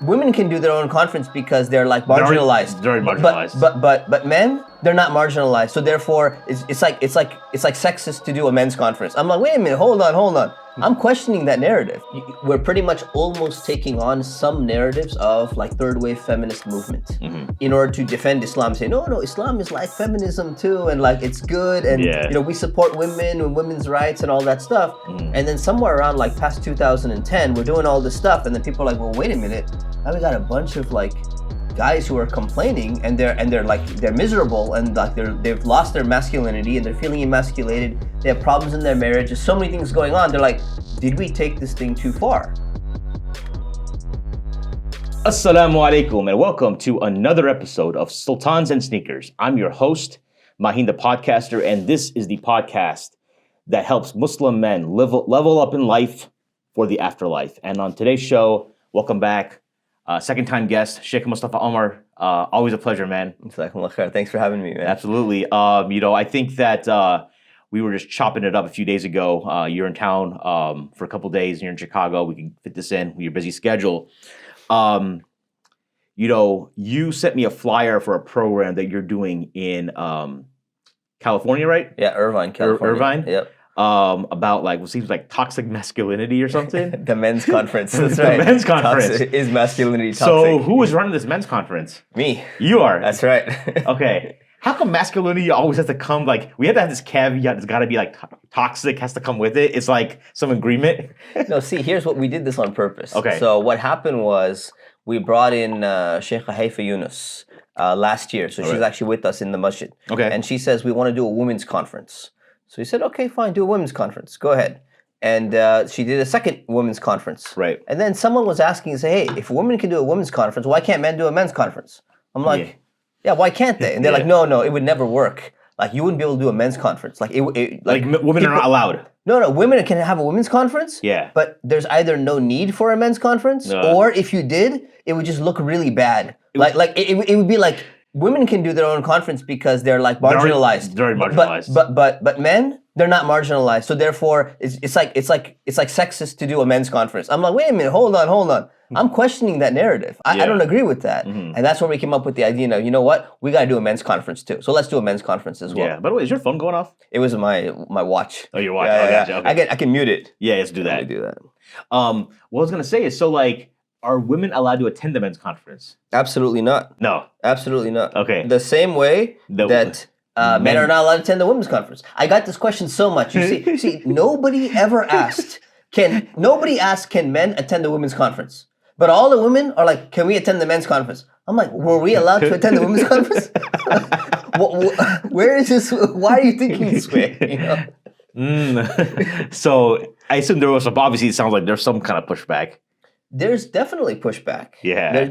women can do their own conference because they're like marginalized. They're already marginalized. But men, they're not marginalized. So therefore, it's like sexist to do a men's conference. I'm like, wait a minute, hold on. I'm questioning that narrative. We're pretty much almost taking on some narratives of like third wave feminist movement in order to defend Islam. Say no, Islam is like feminism too, and like it's good, and we support women and women's rights and all that stuff. And then somewhere around like past 2010, we're doing all this stuff, and then people are like, well, wait a minute, now we got a bunch of like guys who are complaining, and they're miserable, and like they've lost their masculinity, and they're feeling emasculated. They have problems in their marriage. There's so many things going on. They're like, did we take this thing too far? Assalamu alaikum, and welcome to another episode of Sultans and Sneakers. I'm your host, Mahin the podcaster, and this is the podcast that helps Muslim men level up in life for the afterlife. And on today's show, welcome back. Second-time guest, Shaykh Mustafa Umar. Always a pleasure, man. Thanks for having me, man. Absolutely. I think that we were just chopping it up a few days ago. You're in town for a couple days. You're in Chicago. We can fit this in with your busy schedule. You sent me a flyer for a program that you're doing in California, right? Yeah, Irvine, California. Irvine? Yep. About like what seems like toxic masculinity or something. The men's conference. That's right. The men's conference. Is masculinity toxic? So who is running this men's conference? Me. You are. That's right. Okay. How come masculinity always has to come, like, we have to have this caveat, it's got to be like toxic, has to come with it? It's like some agreement? No, see, here's what we did this on purpose. Okay. So what happened was we brought in Sheikh Haifa Yunus last year. So she's actually with us in the masjid. Okay. And she says, we want to do a women's conference. So we said, okay, fine, do a women's conference. Go ahead. And she did a second women's conference. Right. And then someone was asking, say, hey, if women can do a women's conference, why can't men do a men's conference? I'm like, yeah, why can't they? And they're like, no, it would never work. Like, you wouldn't be able to do a men's conference. Like women are not allowed. No, women can have a women's conference. Yeah. But there's either no need for a men's conference, or if you did, it would just look really bad. It would be like, women can do their own conference because they're like marginalized. They're already marginalized. But men, they're not marginalized. So therefore, it's like sexist to do a men's conference. I'm like, wait a minute, hold on. I'm questioning that narrative. I don't agree with that. And that's where we came up with the idea of, you know what, we got to do a men's conference too. So let's do a men's conference as well. Yeah. By the way, is your phone going off? It was my watch. Oh, your watch. Yeah. Gotcha. Okay. I can mute it. Yeah, let's do that. Do that. What I was gonna say is, so like, are women allowed to attend the men's conference? Absolutely not. No. Absolutely not. Okay. The same way that men are not allowed to attend the women's conference. I got this question so much. You see, nobody ever asked, can men attend the women's conference? But all the women are like, can we attend the men's conference? I'm like, were we allowed to attend the women's conference? Where is this? Why are you thinking this way? So I assume there was obviously it sounds like there's some kind of pushback. There's definitely pushback. Yeah.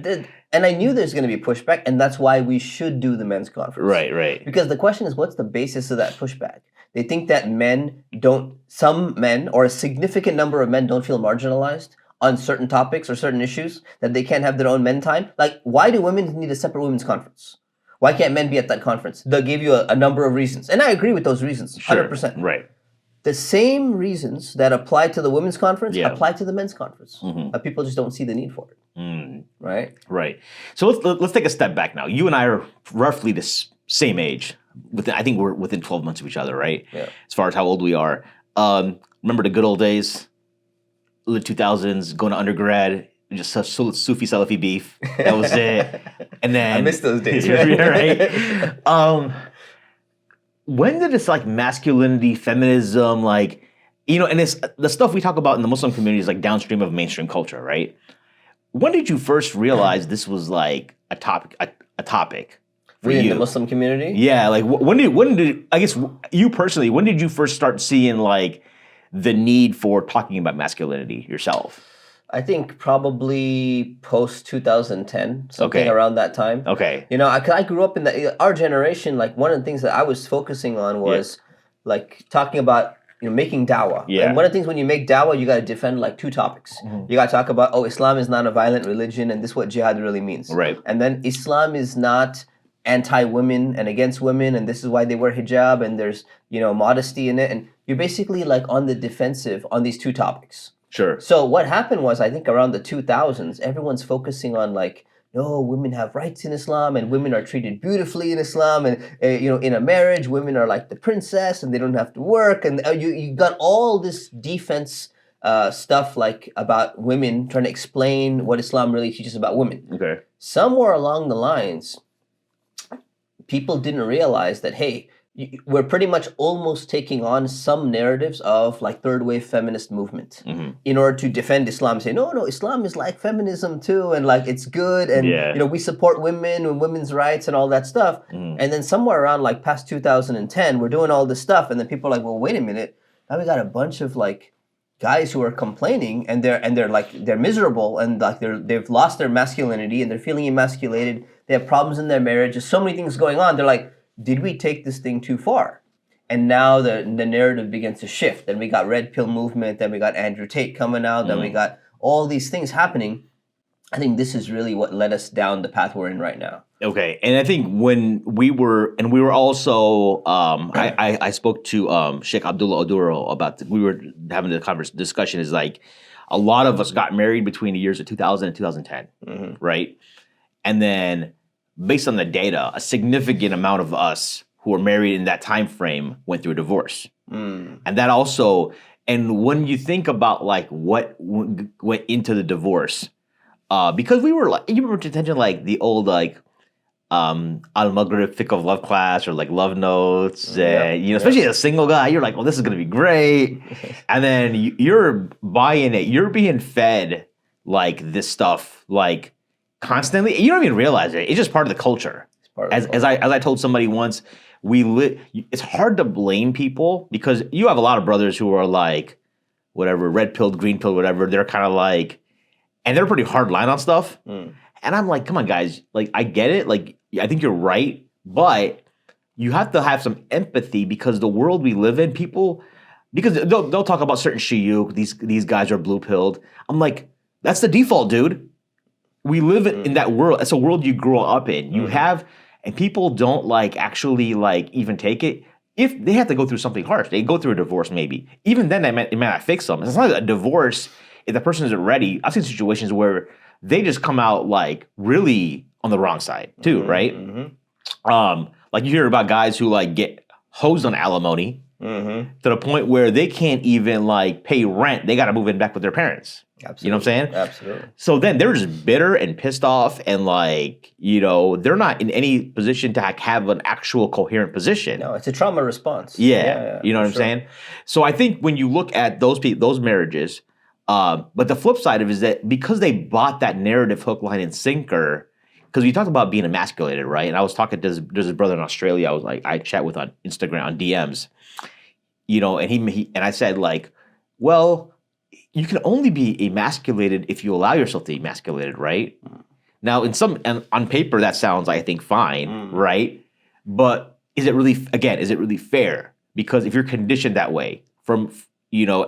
And I knew there's going to be pushback, and that's why we should do the men's conference. Right. Because the question is, what's the basis of that pushback? They think that some men, or a significant number of men, don't feel marginalized on certain topics or certain issues, that they can't have their own men time. Like, why do women need a separate women's conference? Why can't men be at that conference? They'll give you a number of reasons. And I agree with those reasons, 100%. Sure. Right. The same reasons that apply to the women's conference apply to the men's conference. But people just don't see the need for it. Right? Right. So let's take a step back now. You and I are roughly the same age. I think we're within 12 months of each other, right? Yeah. As far as how old we are. Remember the good old days? The 2000s, going to undergrad, just Sufi Salafi beef. That was it. And then I miss those days. Right? When did this like masculinity, feminism, like, and it's the stuff we talk about in the Muslim community is like downstream of mainstream culture, right? When did you first realize this was like a topic for you? In the Muslim community? Yeah, like when did I guess you personally, when did you first start seeing like the need for talking about masculinity yourself? I think probably post 2010, something around that time. Okay. I grew up in our generation. Like, one of the things that I was focusing on was like talking about making dawah. Yeah. And one of the things when you make dawah, you got to defend like two topics. You got to talk about, Islam is not a violent religion, and this is what jihad really means. Right. And then Islam is not anti-women and against women, and this is why they wear hijab, and there's modesty in it, and you're basically like on the defensive on these two topics. Sure. So what happened was, I think around the 2000s, everyone's focusing on like, no, women have rights in Islam and women are treated beautifully in Islam, and in a marriage, women are like the princess and they don't have to work, and you got all this defense stuff like about women, trying to explain what Islam really teaches about women. Okay. Somewhere along the lines, people didn't realize that, hey, we're pretty much almost taking on some narratives of like third wave feminist movement in order to defend Islam, say no, Islam is like feminism too, and like it's good, and we support women and women's rights and all that stuff. And then somewhere around like past 2010, we're doing all this stuff, and then people are like, well, wait a minute, now we got a bunch of like guys who are complaining, and they're miserable, and like they've lost their masculinity and they're feeling emasculated. They have problems in their marriage. There's so many things going on. They're like, did we take this thing too far? And now the narrative begins to shift. Then we got Red Pill movement. Then we got Andrew Tate coming out. Then we got all these things happening. I think this is really what led us down the path we're in right now. Okay, and I think when we were also, I spoke to Sheikh Abdullah Oduro about, we were having the discussion, is like, a lot of us got married between the years of 2000 and 2010, right? And then, based on the data, a significant amount of us who were married in that time frame went through a divorce. And that also, and when you think about like what went into the divorce, because we were like, you remember attention like the old like Al-Maghrib Fiqh of Love class, or like love notes, and especially as a single guy, you're like, oh, this is gonna be great. And then you're buying it, you're being fed like this stuff like constantly. You don't even realize it. It's just part of the culture. As I told somebody once, it's hard to blame people, because you have a lot of brothers who are like, whatever, red pilled, green pilled, whatever. They're kind of like, and they're pretty hard line on stuff. And I'm like, come on, guys. Like, I get it. Like, I think you're right, but you have to have some empathy, because the world we live in, people, because they'll talk about certain shiyukh, these guys are blue pilled. I'm like, that's the default, dude. We live in that world. It's a world you grow up in. You have, and people don't like actually like even take it. If they have to go through something harsh, they go through a divorce maybe. Even then, it might not fix them. It's not a divorce if the person isn't ready. I've seen situations where they just come out like really on the wrong side too, right? Like you hear about guys who like get hosed on alimony to the point where they can't even like pay rent. They got to move in back with their parents. Absolutely. You know what I'm saying? Absolutely. So then they're just bitter and pissed off, and like, they're not in any position to have an actual coherent position. No, it's a trauma response. Yeah, you know what I'm saying? So I think when you look at those marriages, but the flip side of it is that because they bought that narrative hook, line, and sinker, because we talked about being emasculated, right? And I was talking to this brother in Australia. I chat with on Instagram on DMs, and he and I said like, well, you can only be emasculated if you allow yourself to be emasculated, right? Now, and on paper, that sounds, I think, fine, right? But is it really fair? Because if you're conditioned that way and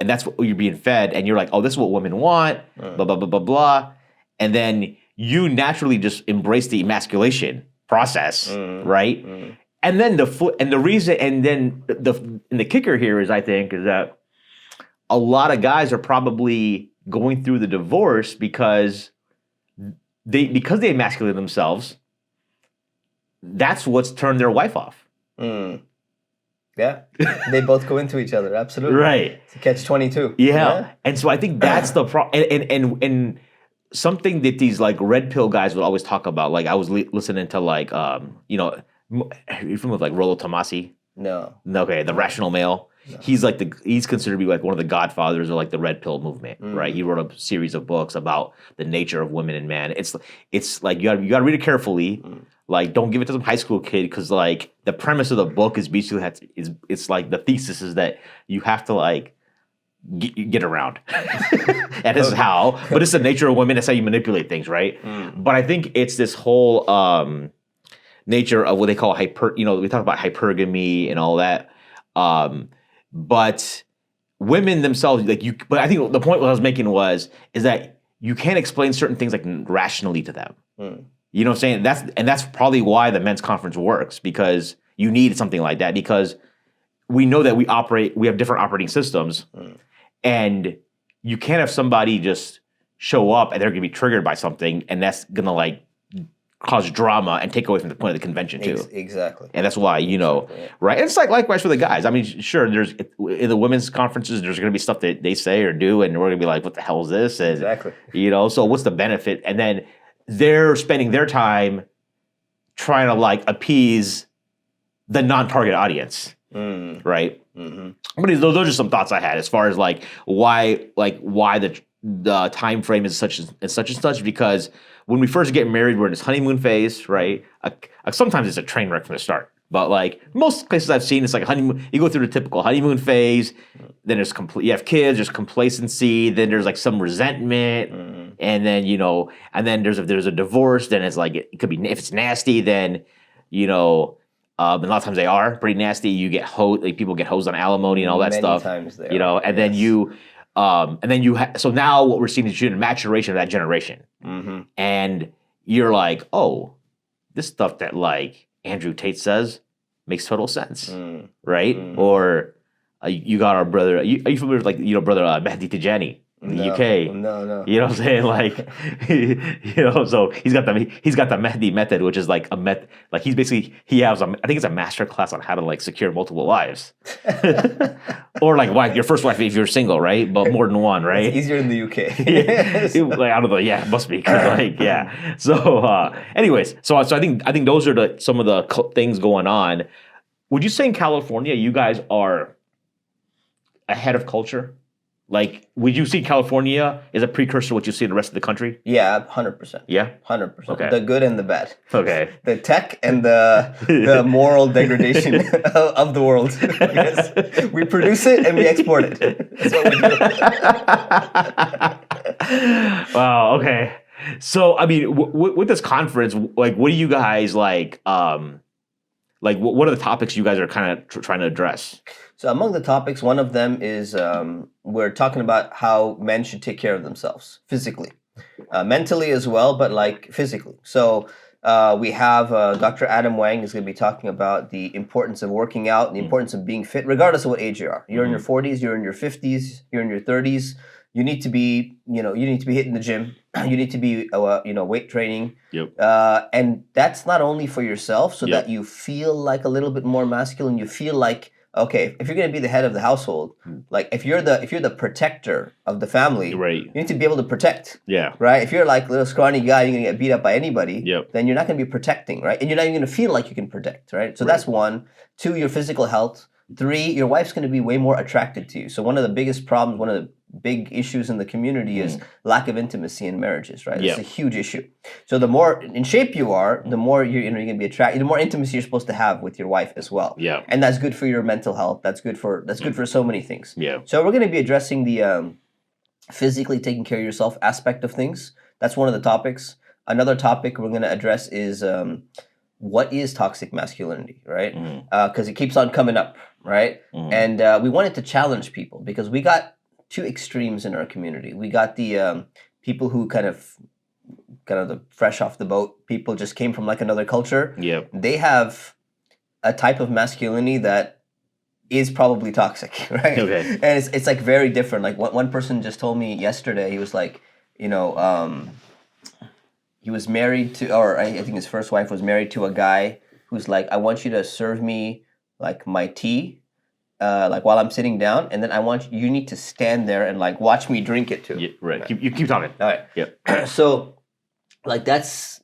that's what you're being fed, and you're like, oh, this is what women want, blah, blah, blah, blah, blah. And then you naturally just embrace the emasculation process, right? And then the kicker here is, I think, is that a lot of guys are probably going through the divorce because they emasculate themselves. That's what's turned their wife off. Yeah, they both go into each other. Absolutely, right. It's a catch-22. Yeah, and so I think that's the problem. And something that these like red pill guys would always talk about. Like I was listening to like you're familiar with like Rollo Tomasi? No. Okay, the Rational Male. No. He's considered to be like one of the godfathers of like the red pill movement, right? He wrote a series of books about the nature of women and men. It's like you gotta read it carefully. Like, don't give it to some high school kid, because like the premise of the book is basically it's like the thesis is that you have to like get around, and this is how. But it's the nature of women. That's how you manipulate things, right? But I think it's this whole nature of what they call we talk about hypergamy and all that. But women themselves, but I think the point what I was making is that you can't explain certain things like rationally to them. You know what I'm saying? That's probably why the men's conference works, because you need something like that, because we know that we have different operating systems, and you can't have somebody just show up and they're going to be triggered by something, and that's going to like cause drama and take away from the point of the convention too. Exactly. And that's why, right? And it's like likewise for the guys. I mean, sure, there's in the women's conferences, there's going to be stuff that they say or do, and we're going to be like, what the hell is this? And, exactly. So what's the benefit? And then they're spending their time trying to like appease the non-target audience, right? Mm-hmm. But those are some thoughts I had as far as like why the time frame is such and such, because when we first get married, we're in this honeymoon phase, right? Sometimes it's a train wreck from the start, but like most places I've seen, it's like honeymoon. You go through the typical honeymoon phase, then there's you have kids, there's complacency, then there's like some resentment, and then and then if there's a divorce, then it's like it could be, if it's nasty, then and a lot of times they are pretty nasty. You get people get hosed on alimony and all that stuff, times they and then you. So now what we're seeing is a maturation of that generation. Mm-hmm. And you're like, oh, this stuff that like Andrew Tate says makes total sense, right? Or you got our brother, are you familiar with like, brother Mehdi Tijani in the UK? No. You know what I'm saying? Like, so he's got the Mehdi method, which is like he has I think it's a master class on how to like secure multiple wives. Or like your first wife if you're single, right? But more than one, right? It's easier in the UK. Like I don't know, it must be, cause So, anyways, so I think those are some of the things going on. Would you say in California you guys are ahead of culture? Like, would you see California as a precursor to what you see in the rest of the country? Yeah, 100%. Yeah? 100%. Okay. The good and the bad. Okay. The tech and the moral degradation of the world. Yes. We produce it and we export it. That's what we do. Wow, okay. So, I mean, with this conference, like, what do you guys like what are the topics you guys are kind of trying to address? So among the topics, one of them is we're talking about how men should take care of themselves physically, mentally as well, but like physically. So we have Dr. Adam Wang is going to be talking about the importance of working out, and the importance of being fit, regardless of what age you are. You're in your 40s, you're in your 50s, you're in your 30s. You need to be, hitting the gym. You need to be, weight training. Yep. And that's not only for yourself, so that you feel like a little bit more masculine. You feel like, okay, if you're going to be the head of the household, like if you're the protector of the family, right, you need to be able to protect. Yeah. Right. If you're like a little scrawny guy, you're going to get beat up by anybody. Yep. Then you're not going to be protecting, right? And you're not even going to feel like you can protect, right? So that's one. 2, your physical health. 3, your wife's going to be way more attracted to you. So one of the biggest problems, one of the big issues in the community is lack of intimacy in marriages, right? It's a huge issue. So the more in shape you are, the more you're going to be attracted, the more intimacy you're supposed to have with your wife as well. Yeah. And that's good for your mental health. That's good for so many things. Yeah. So we're going to be addressing the physically taking care of yourself aspect of things. That's one of the topics. Another topic we're going to address is what is toxic masculinity, right? Because it keeps on coming up, right? And we wanted to challenge people because we got 2 extremes in our community. We got the people who kind of the fresh off the boat people, just came from like another culture. Yeah. They have a type of masculinity that is probably toxic, right? Okay. And it's like very different. Like one person just told me yesterday, he was like, he was married to, or I think his first wife was married to a guy who's like, I want you to serve me like my tea, like while I'm sitting down, and then you need to stand there and like watch me drink it too. Yeah, right. You keep talking. All right. Yep. So, like that's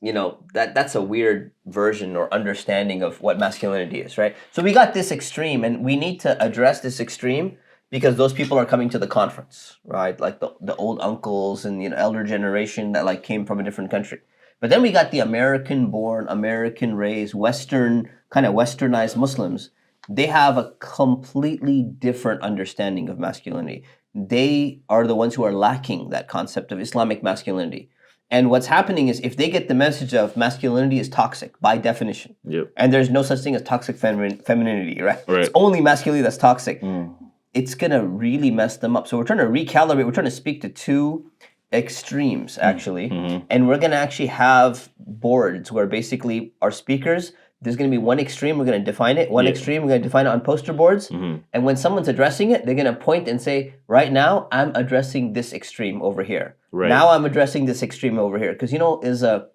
that's a weird version or understanding of what masculinity is, right? So we got this extreme, and we need to address this extreme because those people are coming to the conference, right? Like the old uncles and elder generation that like came from a different country. But then we got the American-born, American-raised, Western kind of Westernized Muslims. They have a completely different understanding of masculinity. They are the ones who are lacking that concept of Islamic masculinity. And what's happening is if they get the message of masculinity is toxic by definition, and there's no such thing as toxic femininity, right? It's only masculinity that's toxic. It's going to really mess them up. So we're trying to recalibrate. We're trying to speak to 2 extremes, actually. And we're going to actually have boards where basically our speakers there's going to be one extreme, we're going to define it. One extreme, we're going to define it on poster boards. And when someone's addressing it, they're going to point and say, right now, I'm addressing this extreme over here. Right. Now I'm addressing this extreme over here. Because, is a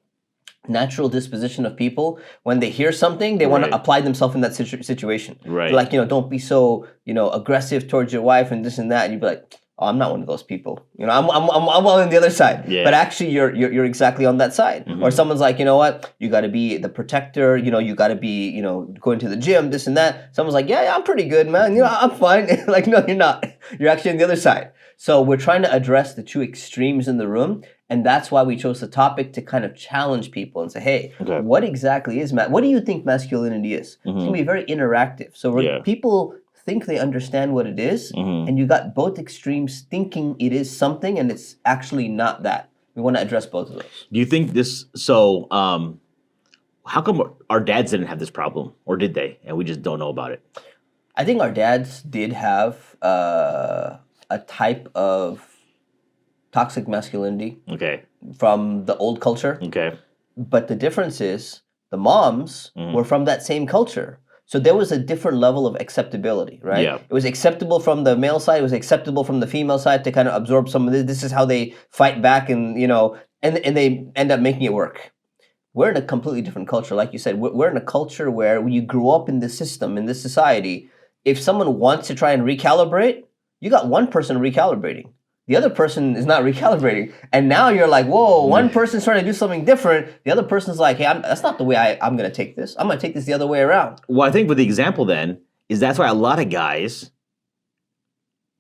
natural disposition of people. When they hear something, they want to apply themselves in that situation. Right. Like, don't be so, aggressive towards your wife and this and that. And you'd be like, oh, I'm not one of those people. I'm on the other side. Yeah. But actually, you're exactly on that side. Or someone's like, you know what? You got to be the protector. You got to be, going to the gym, this and that. Someone's like, yeah, I'm pretty good, man. I'm fine. Like, no, you're not. You're actually on the other side. So we're trying to address the two extremes in the room. And that's why we chose the topic to kind of challenge people and say, hey, what exactly is what do you think masculinity is? It's going to be very interactive. So people think they understand what it is, and you got both extremes thinking it is something, and it's actually not that. We want to address both of those. Do you think this? So, how come our dads didn't have this problem, or did they, and we just don't know about it? I think our dads did have a type of toxic masculinity. Okay. From the old culture. Okay. But the difference is the moms were from that same culture. So there was a different level of acceptability, right? Yeah. It was acceptable from the male side. It was acceptable from the female side to kind of absorb some of this. This is how they fight back and they end up making it work. We're in a completely different culture. Like you said, we're in a culture where when you grew up in this system, in this society, if someone wants to try and recalibrate, you got one person recalibrating. The other person is not recalibrating. And now you're like, whoa, one person's trying to do something different. The other person's like, hey, that's not the way I'm going to take this. I'm going to take this the other way around. Well, I think with the example then, is that's why a lot of guys,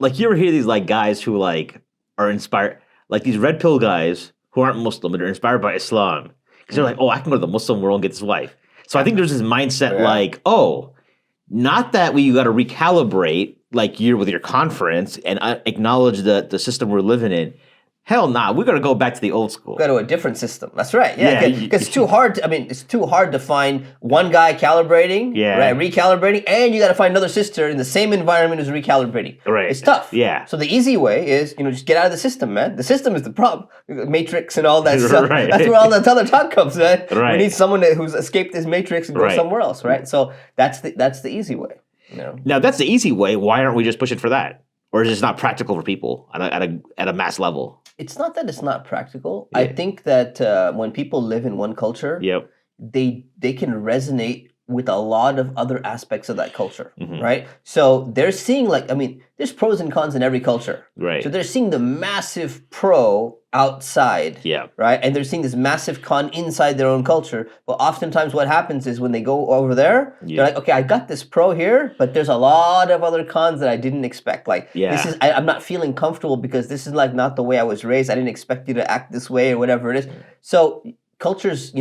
like you ever hear these like guys who like are inspired, like these red pill guys who aren't Muslim, but are inspired by Islam. Because they're like, oh, I can go to the Muslim world and get this wife. So I think there's this mindset like, oh, not that you got to recalibrate like you're with your conference and acknowledge the system we're living in. Hell nah, we're gonna go back to the old school. Go to a different system. That's right. Yeah, because it's too hard. It's too hard to find one guy calibrating, right, recalibrating, and you got to find another sister in the same environment who's recalibrating. Right. It's tough. Yeah. So the easy way is just get out of the system, man. The system is the problem. Matrix and all that stuff. Right. That's where all that other talk comes, man. Right. We need someone who's escaped this matrix and go somewhere else, right? So that's the easy way. Now that's the easy way. Why aren't we just pushing for that? Or is it just not practical for people at a mass level? It's not that it's not practical. I think that when people live in one culture, they can resonate with a lot of other aspects of that culture, right? So they're seeing there's pros and cons in every culture. Right. So they're seeing the massive pro outside, right? And they're seeing this massive con inside their own culture. But oftentimes what happens is when they go over there, they're like, okay, I got this pro here, but there's a lot of other cons that I didn't expect. Like, this is, I'm not feeling comfortable because this is like not the way I was raised. I didn't expect you to act this way or whatever it is. So cultures,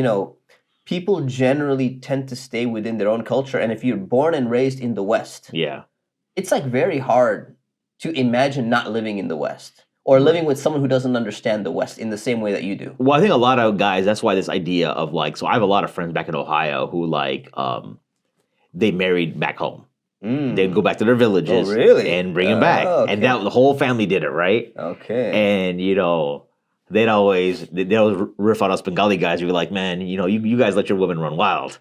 people generally tend to stay within their own culture. And if you're born and raised in the West, it's like very hard to imagine not living in the West or living with someone who doesn't understand the West in the same way that you do. Well, I think a lot of guys, that's why this idea of so I have a lot of friends back in Ohio who they married back home. They'd go back to their villages and bring them back. Okay. And the whole family did it, right? Okay. And, they'd always riff on us Bengali guys. We'd be like, man, you guys let your women run wild.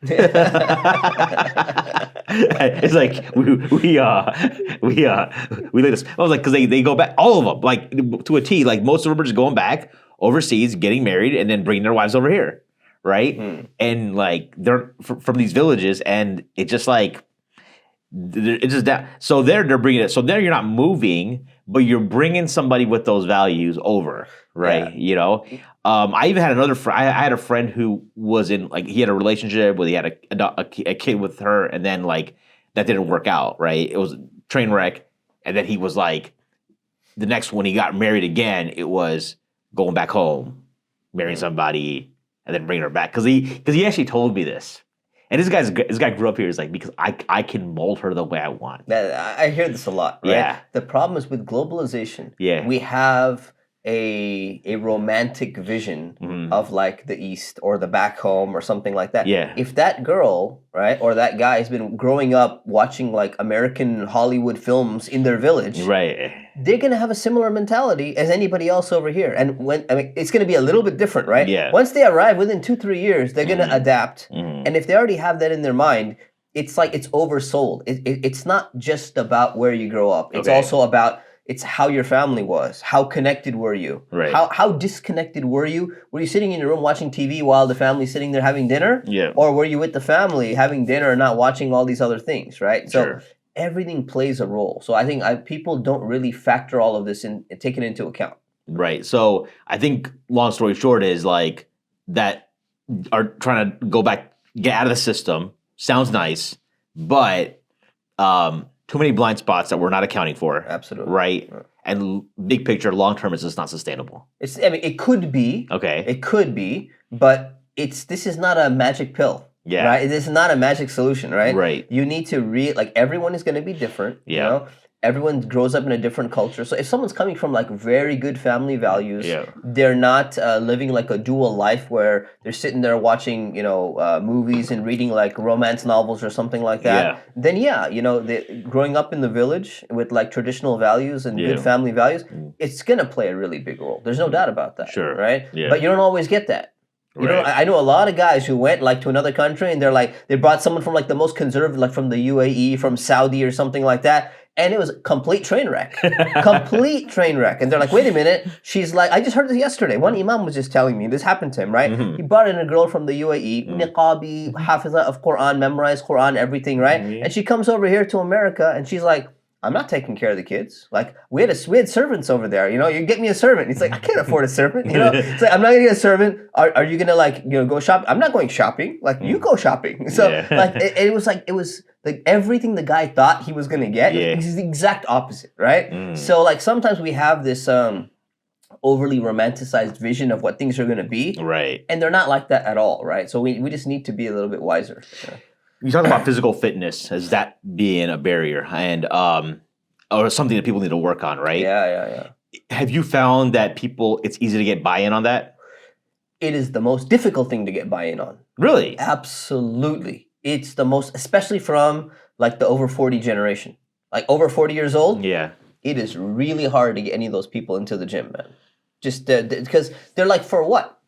It's like we let us. I was like, because they go back, all of them, like to a T. Like most of them are just going back overseas, getting married, and then bringing their wives over here, right? And like they're from these villages, and it's just like it's just that. So they're bringing it. So there you're not moving, but you're bringing somebody with those values over. Right, I even had another friend. I had a friend who was in he had a relationship where he had a kid with her, and then that didn't work out. Right, it was a train wreck, and then he was the next one he got married again. It was going back home, marrying somebody, and then bringing her back because he actually told me this. And this guy grew up here. He's like, because I can mold her the way I want. I hear this a lot. Right? Yeah. The problem is with globalization. Yeah. We have a romantic vision of the East or the back home or something like that. Yeah. If that girl, right, or that guy has been growing up watching American Hollywood films in their village, right, they're gonna have a similar mentality as anybody else over here. And it's gonna be a little bit different, right? Yeah. Once they arrive within 2-3 years, they're gonna adapt And if they already have that in their mind, it's like it's oversold. It's not just about where you grow up. It's also about it's how your family was. How connected were you? Right. How disconnected were you? Were you sitting in your room watching TV while the family's sitting there having dinner? Yeah. Or were you with the family having dinner and not watching all these other things, right? Sure. So everything plays a role. So I think people don't really factor all of this in and take it into account. Right. So I think long story short is like that are trying to go back, get out of the system. Sounds nice, but too many blind spots that we're not accounting for. Absolutely. Right. And big picture, long term, is just not sustainable. It could be. Okay. It could be, but this is not a magic pill. Yeah. Right. This is not a magic solution. Right. Right. You need to like everyone is going to be different. Yeah. You know? Everyone grows up in a different culture. So if someone's coming from like very good family values, they're not living like a dual life where they're sitting there watching, movies and reading like romance novels or something like that. Then growing up in the village with like traditional values and good family values, it's gonna play a really big role. There's no doubt about that. Sure. Right. Yeah. But you don't always get that. I know a lot of guys who went like to another country and they brought someone from like the most conservative, like from the UAE, from Saudi or something like that. And it was a complete train wreck. Complete train wreck. And they're like, wait a minute. She's like, I just heard this yesterday. One imam was just telling me, this happened to him, right? He brought in a girl from the UAE, niqabi, hafiza of Quran, memorized Quran, everything, right? And she comes over here to America and she's like, I'm not taking care of the kids. Like, we had servants over there, you get me a servant. He's like, I can't afford a servant, It's like, I'm not gonna get a servant. Are you gonna go shop? I'm not going shopping. Like, you go shopping. So like, it was like everything the guy thought he was gonna get is the exact opposite, right? So like sometimes we have this overly romanticized vision of what things are gonna be. Right. And they're not like that at all, right? So we just need to be a little bit wiser. You talk about physical fitness as that being a barrier and or something that people need to work on, right? Yeah. Have you found that it's easy to get buy-in on that? It is the most difficult thing to get buy-in on. Really? Absolutely. It's the most, especially from like the over 40 generation. Like over 40 years old. Yeah. It is really hard to get any of those people into the gym, man. Just because they're like, for what?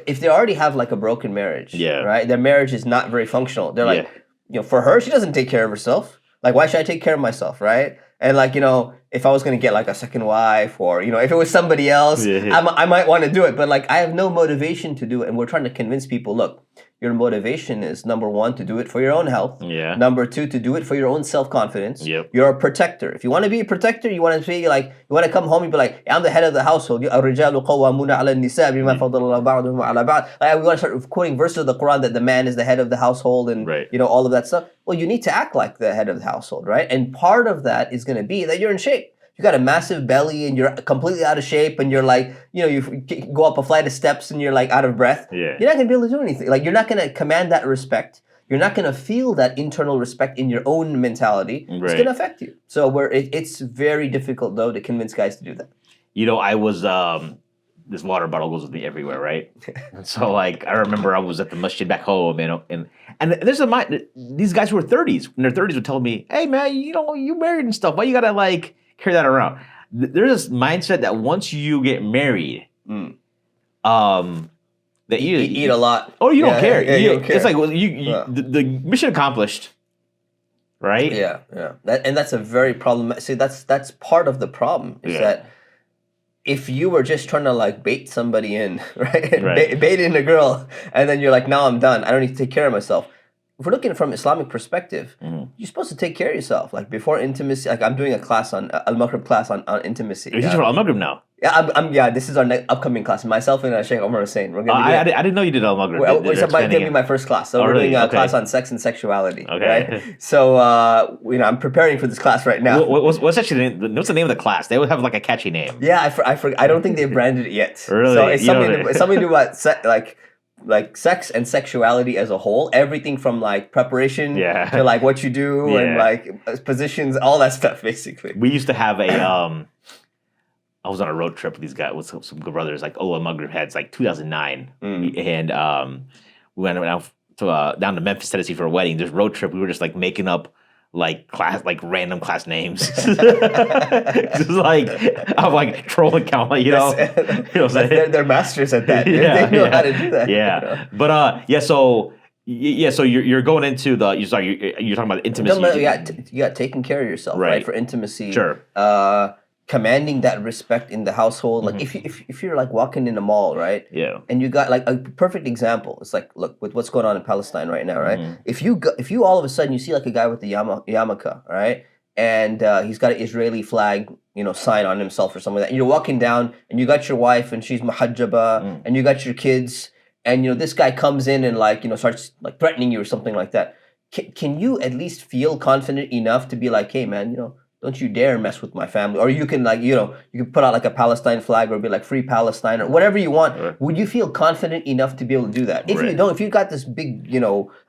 If they already have like a broken marriage, right? Their marriage is not very functional. They're like, for her, she doesn't take care of herself. Like, why should I take care of myself, right? And like, if I was going to get like a second wife or, if it was somebody else, I might want to do it. But like, I have no motivation to do it. And we're trying to convince people, look, your motivation is number one, to do it for your own health. Yeah. Number two, to do it for your own self-confidence. Yep. You're a protector. If you want to be a protector, you want to be like, you want to come home and be like, I'm the head of the household. الرجال قوامون على النساء بما فضل الله بعضهم على بعض. Like, we want to start quoting verses of the Quran that the man is the head of the household and all of that stuff. Well, you need to act like the head of the household, right? And part of that is going to be that you're in shape. You got a massive belly and you're completely out of shape and you're like, you go up a flight of steps and you're like out of breath. Yeah. You're not going to be able to do anything. Like, you're not going to command that respect. You're not going to feel that internal respect in your own mentality. Right. It's going to affect you. So it's very difficult, though, to convince guys to do that. I was, this water bottle goes with me everywhere, right? And so, like, I remember I was at the masjid back home, and there's these guys who were 30s, in their 30s would tell me, hey, man, you married and stuff. Why you got to, like, carry that around? There's this mindset that once you get married, that you eat a lot. Oh, you don't care. You don't care. It's like the mission accomplished, right? Yeah. That's a very problem. See, that's part of the problem is that if you were just trying to like bait somebody in, right? Bait in a girl, and then you're like, now I'm done. I don't need to take care of myself. If we're looking from Islamic perspective, you're supposed to take care of yourself. Like before intimacy, like I'm doing a class on Al-Maghrib class on intimacy. You're teaching for Al-Maghrib now? Yeah, this is our upcoming class. Myself and Shaykh Umar Hussain. We're gonna I didn't know you did Al-Maghrib. It's going to be my first class. So we're doing a class on sex and sexuality. Okay. Right? So I'm preparing for this class right now. What's actually what's the name of the class? They would have like a catchy name. Yeah, I don't think they've branded it yet. Really? So it's something to do about like sex and sexuality as a whole, everything from like preparation to like what you do and like positions, all that stuff basically. We used to have I was on a road trip with these guys, with some good brothers, like Maghrib heads, like 2009, and we went down to Memphis, Tennessee for a wedding. This road trip, we were just like making up like random class names. It's like I'm like troll account, like, you know what I'm saying? They're masters at that. Yeah, They know yeah, how to do that. yeah. You know? But so you're going into you're talking about intimacy. You got taking care of yourself, right? For intimacy. Sure. Commanding that respect in the household. Like if you're like walking in a mall, right? Yeah. And you got like a perfect example. It's like, look, with what's going on in Palestine right now, right? If you all of a sudden you see like a guy with the yarmulke, right? And he's got an Israeli flag, sign on himself or something like that. And you're walking down and you got your wife and she's muhajjaba and you got your kids and this guy comes in and like starts like threatening you or something like that. Can you at least feel confident enough to be like, hey man, don't you dare mess with my family? Or you can like, you can put out like a Palestine flag or be like free Palestine or whatever you want. Right. Would you feel confident enough to be able to do that? If you don't, if you got this big,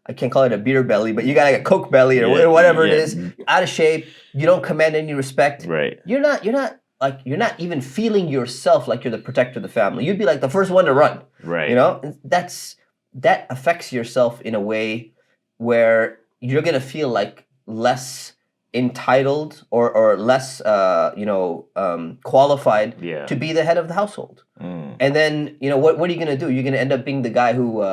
I can't call it a beer belly, but you got like a Coke belly or whatever it is, out of shape, you don't command any respect. Right. You're not even feeling yourself like you're the protector of the family. You'd be like the first one to run. Right. That affects yourself in a way where you're gonna feel like less entitled or less qualified to be the head of the household. And then what are you gonna do? You're gonna end up being the guy who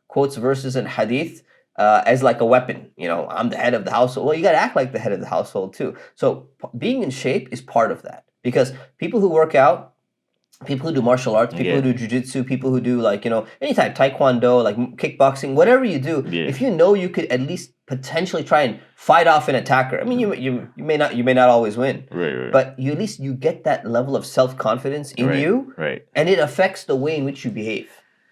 quotes verses in hadith as like a weapon. I'm the head of the household. Well, you gotta act like the head of the household too. So being in shape is part of that, because people who work out, people who do martial arts, people who do jiu-jitsu, people who do like, any type, taekwondo, like kickboxing, whatever you do, if you could at least potentially try and fight off an attacker. I mean, you may not always win. Right. But at least you get that level of self-confidence in you. Right. And it affects the way in which you behave.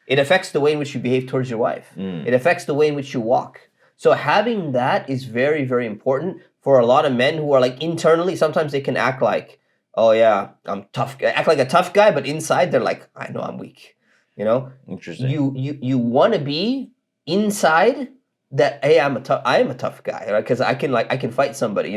It affects the way in which you behave towards your wife. It affects the way in which you walk. So having that is very, very important for a lot of men who are like internally, sometimes they can act like, oh yeah, I'm tough. Act like a tough guy, but inside they're like, I know I'm weak. Interesting. You want to be inside that. Hey, I am a tough guy, right? Because I can fight somebody.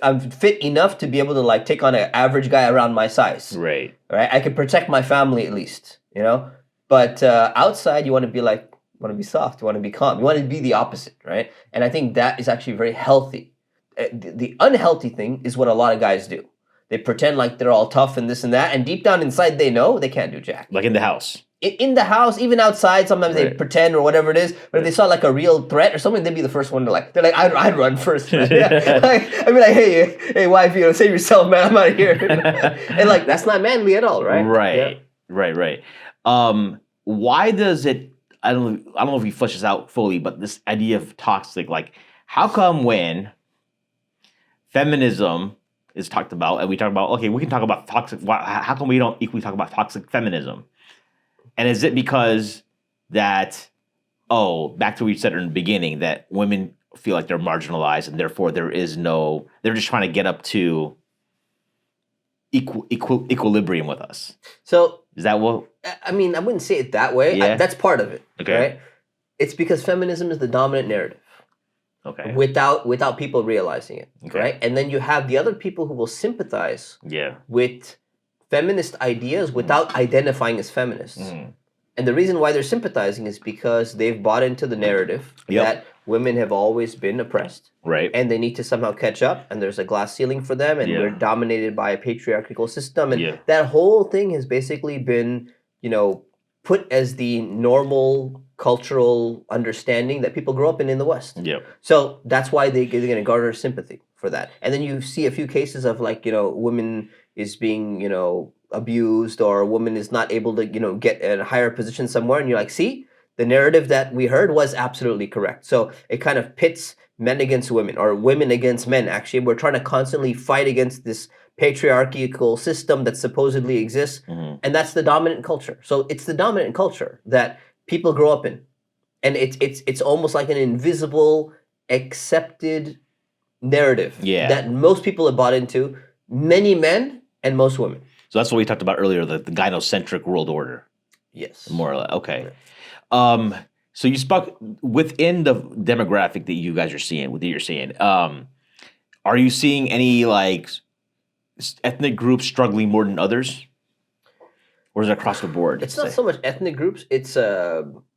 I'm fit enough to be able to like take on an average guy around my size. Right. I can protect my family at least. But outside you want to be soft. You want to be calm. You want to be the opposite, right? And I think that is actually very healthy. The unhealthy thing is what a lot of guys do. They pretend like they're all tough and this and that, and deep down inside they know they can't do jack. Like in the house. In the house, even outside, sometimes they pretend or whatever it is. But if they saw like a real threat or something, they'd be the first one to like. They're like, I'd run first. Man. I'd be like, hey, wife, save yourself, man. I'm out of here. And like that's not manly at all, right? Right. Yeah. Right. Why does it? I don't know if you flesh this out fully, but this idea of toxic, like, how come when feminism is talked about, and we talk about, okay, we can talk about toxic. How come we don't equally talk about toxic feminism? And is it because that, back to what you said in the beginning, that women feel like they're marginalized and therefore they're just trying to get up to equilibrium with us? So is that what? I mean, I wouldn't say it that way. Yeah. That's part of it. Okay. Right? It's because feminism is the dominant narrative. Okay. Without people realizing it, okay. Right? And then you have the other people who will sympathize with feminist ideas without identifying as feminists. And the reason why they're sympathizing is because they've bought into the narrative that women have always been oppressed. Right. And they need to somehow catch up, and there's a glass ceiling for them, and we're dominated by a patriarchal system. And that whole thing has basically been, put as the normal cultural understanding that people grow up in the West. Yep. So that's why they're going to garner sympathy for that. And then you see a few cases of like, women is being, abused, or a woman is not able to, get a higher position somewhere. And you're like, see, the narrative that we heard was absolutely correct. So it kind of pits men against women, or women against men. Actually, we're trying to constantly fight against this patriarchal system that supposedly exists. And that's the dominant culture. So it's the dominant culture that people grow up in. And it's almost like an invisible, accepted narrative that most people have bought into, many men and most women. So that's what we talked about earlier, the gynocentric world order. Yes. More or less. Okay. Yeah. So you spoke within the demographic that you guys are seeing, are you seeing any like ethnic groups struggling more than others? Or is it across the board? It's not so much ethnic groups. It's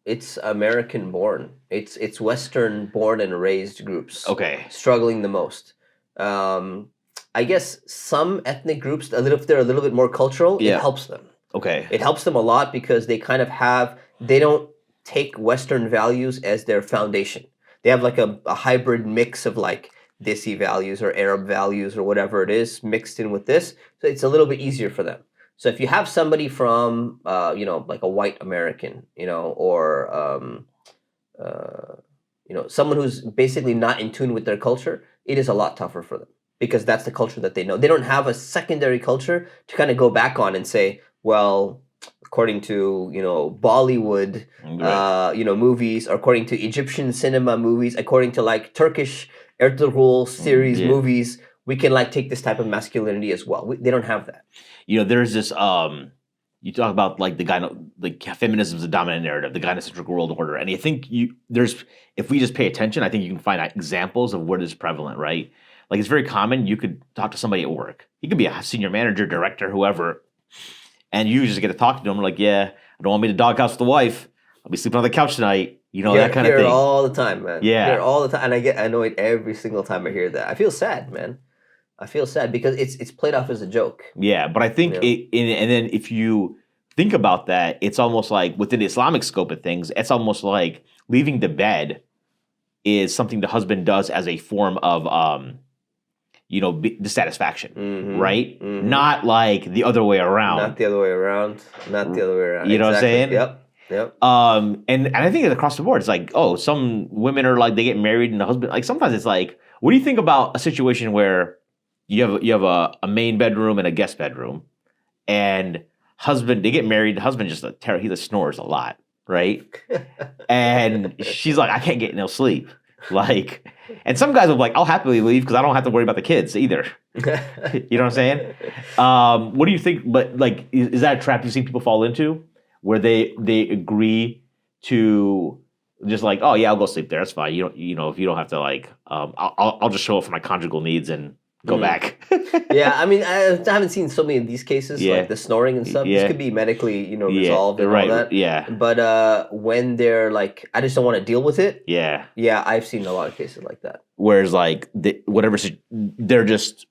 It's American born. It's Western born and raised groups. Okay. Struggling the most. I guess some ethnic groups, if they're a little bit more cultural, Yeah. it helps them. Okay. It helps them a lot because they kind of they don't take Western values as their foundation. They have like a hybrid mix of like Desi values or Arab values or whatever it is mixed in with this. So it's a little bit easier for them. So if you have somebody from, like a white American, or, someone who's basically not in tune with their culture, it is a lot tougher for them because that's the culture that they know. They don't have a secondary culture to kind of go back on and say, well, according to Bollywood, movies, or according to Egyptian cinema movies, according to like Turkish Ertugrul series movies, we can like take this type of masculinity as well. They don't have that. There's this. You talk about like feminism is the dominant narrative, the gynocentric world order, and I think if we just pay attention, I think you can find examples of what is prevalent, right? Like it's very common. You could talk to somebody at work. You could be a senior manager, director, whoever. And you just get to talk to them like, yeah, I don't want me to doghouse with the wife. I'll be sleeping on the couch tonight. That kind of thing. All the time, man. Yeah. Hear all the time. And I get annoyed every single time I hear that. I feel sad, man. I feel sad because it's played off as a joke. Yeah, but I think and then if you think about that, it's almost like within the Islamic scope of things, it's almost like leaving the bed is something the husband does as a form of dissatisfaction, right? Mm-hmm. Not like the other way around. Not the other way around. Not the other way around. You know what I'm saying? Yep. And I think it's across the board. It's like, some women are like they get married and the husband like sometimes it's like, what do you think about a situation where you have a main bedroom and a guest bedroom, and they get married. The husband he just snores a lot, right? And she's like, I can't get no sleep. Like, and some guys will be like, I'll happily leave because I don't have to worry about the kids either. You know what I'm saying? What do you think? But like, is that a trap you've seen people fall into, where they agree to just like, oh yeah, I'll go sleep there. That's fine. If you don't have to like, I'll just show up for my conjugal needs and go back. Yeah, I mean, I haven't seen so many of these cases, like the snoring and stuff. This could be medically, resolved and all that. Yeah. But when they're like, I just don't want to deal with it. Yeah. Yeah, I've seen a lot of cases like that. Whereas like, they're just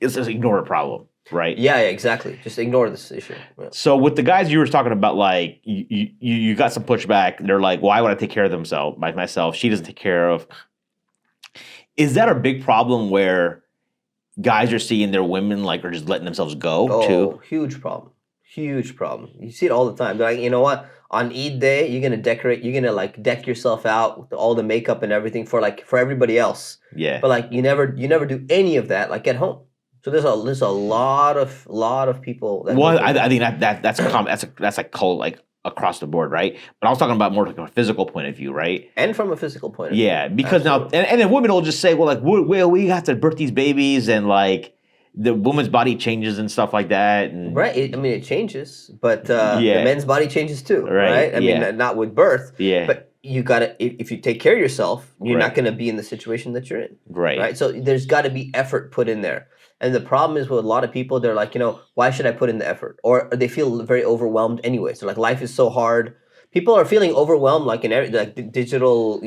ignore a problem, right? Yeah, exactly. Just ignore this issue. Yeah. So with the guys you were talking about, like, you got some pushback. They're like, why would I take care of myself? She doesn't take care of. Is that a big problem where guys are seeing their women like are just letting themselves go too? Huge problem. Huge problem. You see it all the time. They're like, you know what? On Eid day, you're gonna like deck yourself out with all the makeup and everything for everybody else. Yeah. But like you never do any of that like at home. So there's a lot of people. I think that's common. That's like cold, like across the board, right? But I was talking about more like a physical point of view, right? And from a physical point of view. Yeah, because absolutely. Now, and then women will just say, well, like, we have to birth these babies, and like the woman's body changes and stuff like that. And, right. It changes, but the men's body changes too, right? I mean, not with birth. Yeah. But you gotta, if you take care of yourself, you're not gonna be in the situation that you're in. Right. So there's got to be effort put in there. And the problem is with a lot of people, they're like, why should I put in the effort? Or they feel very overwhelmed anyway. So like life is so hard. People are feeling overwhelmed, like in like digital,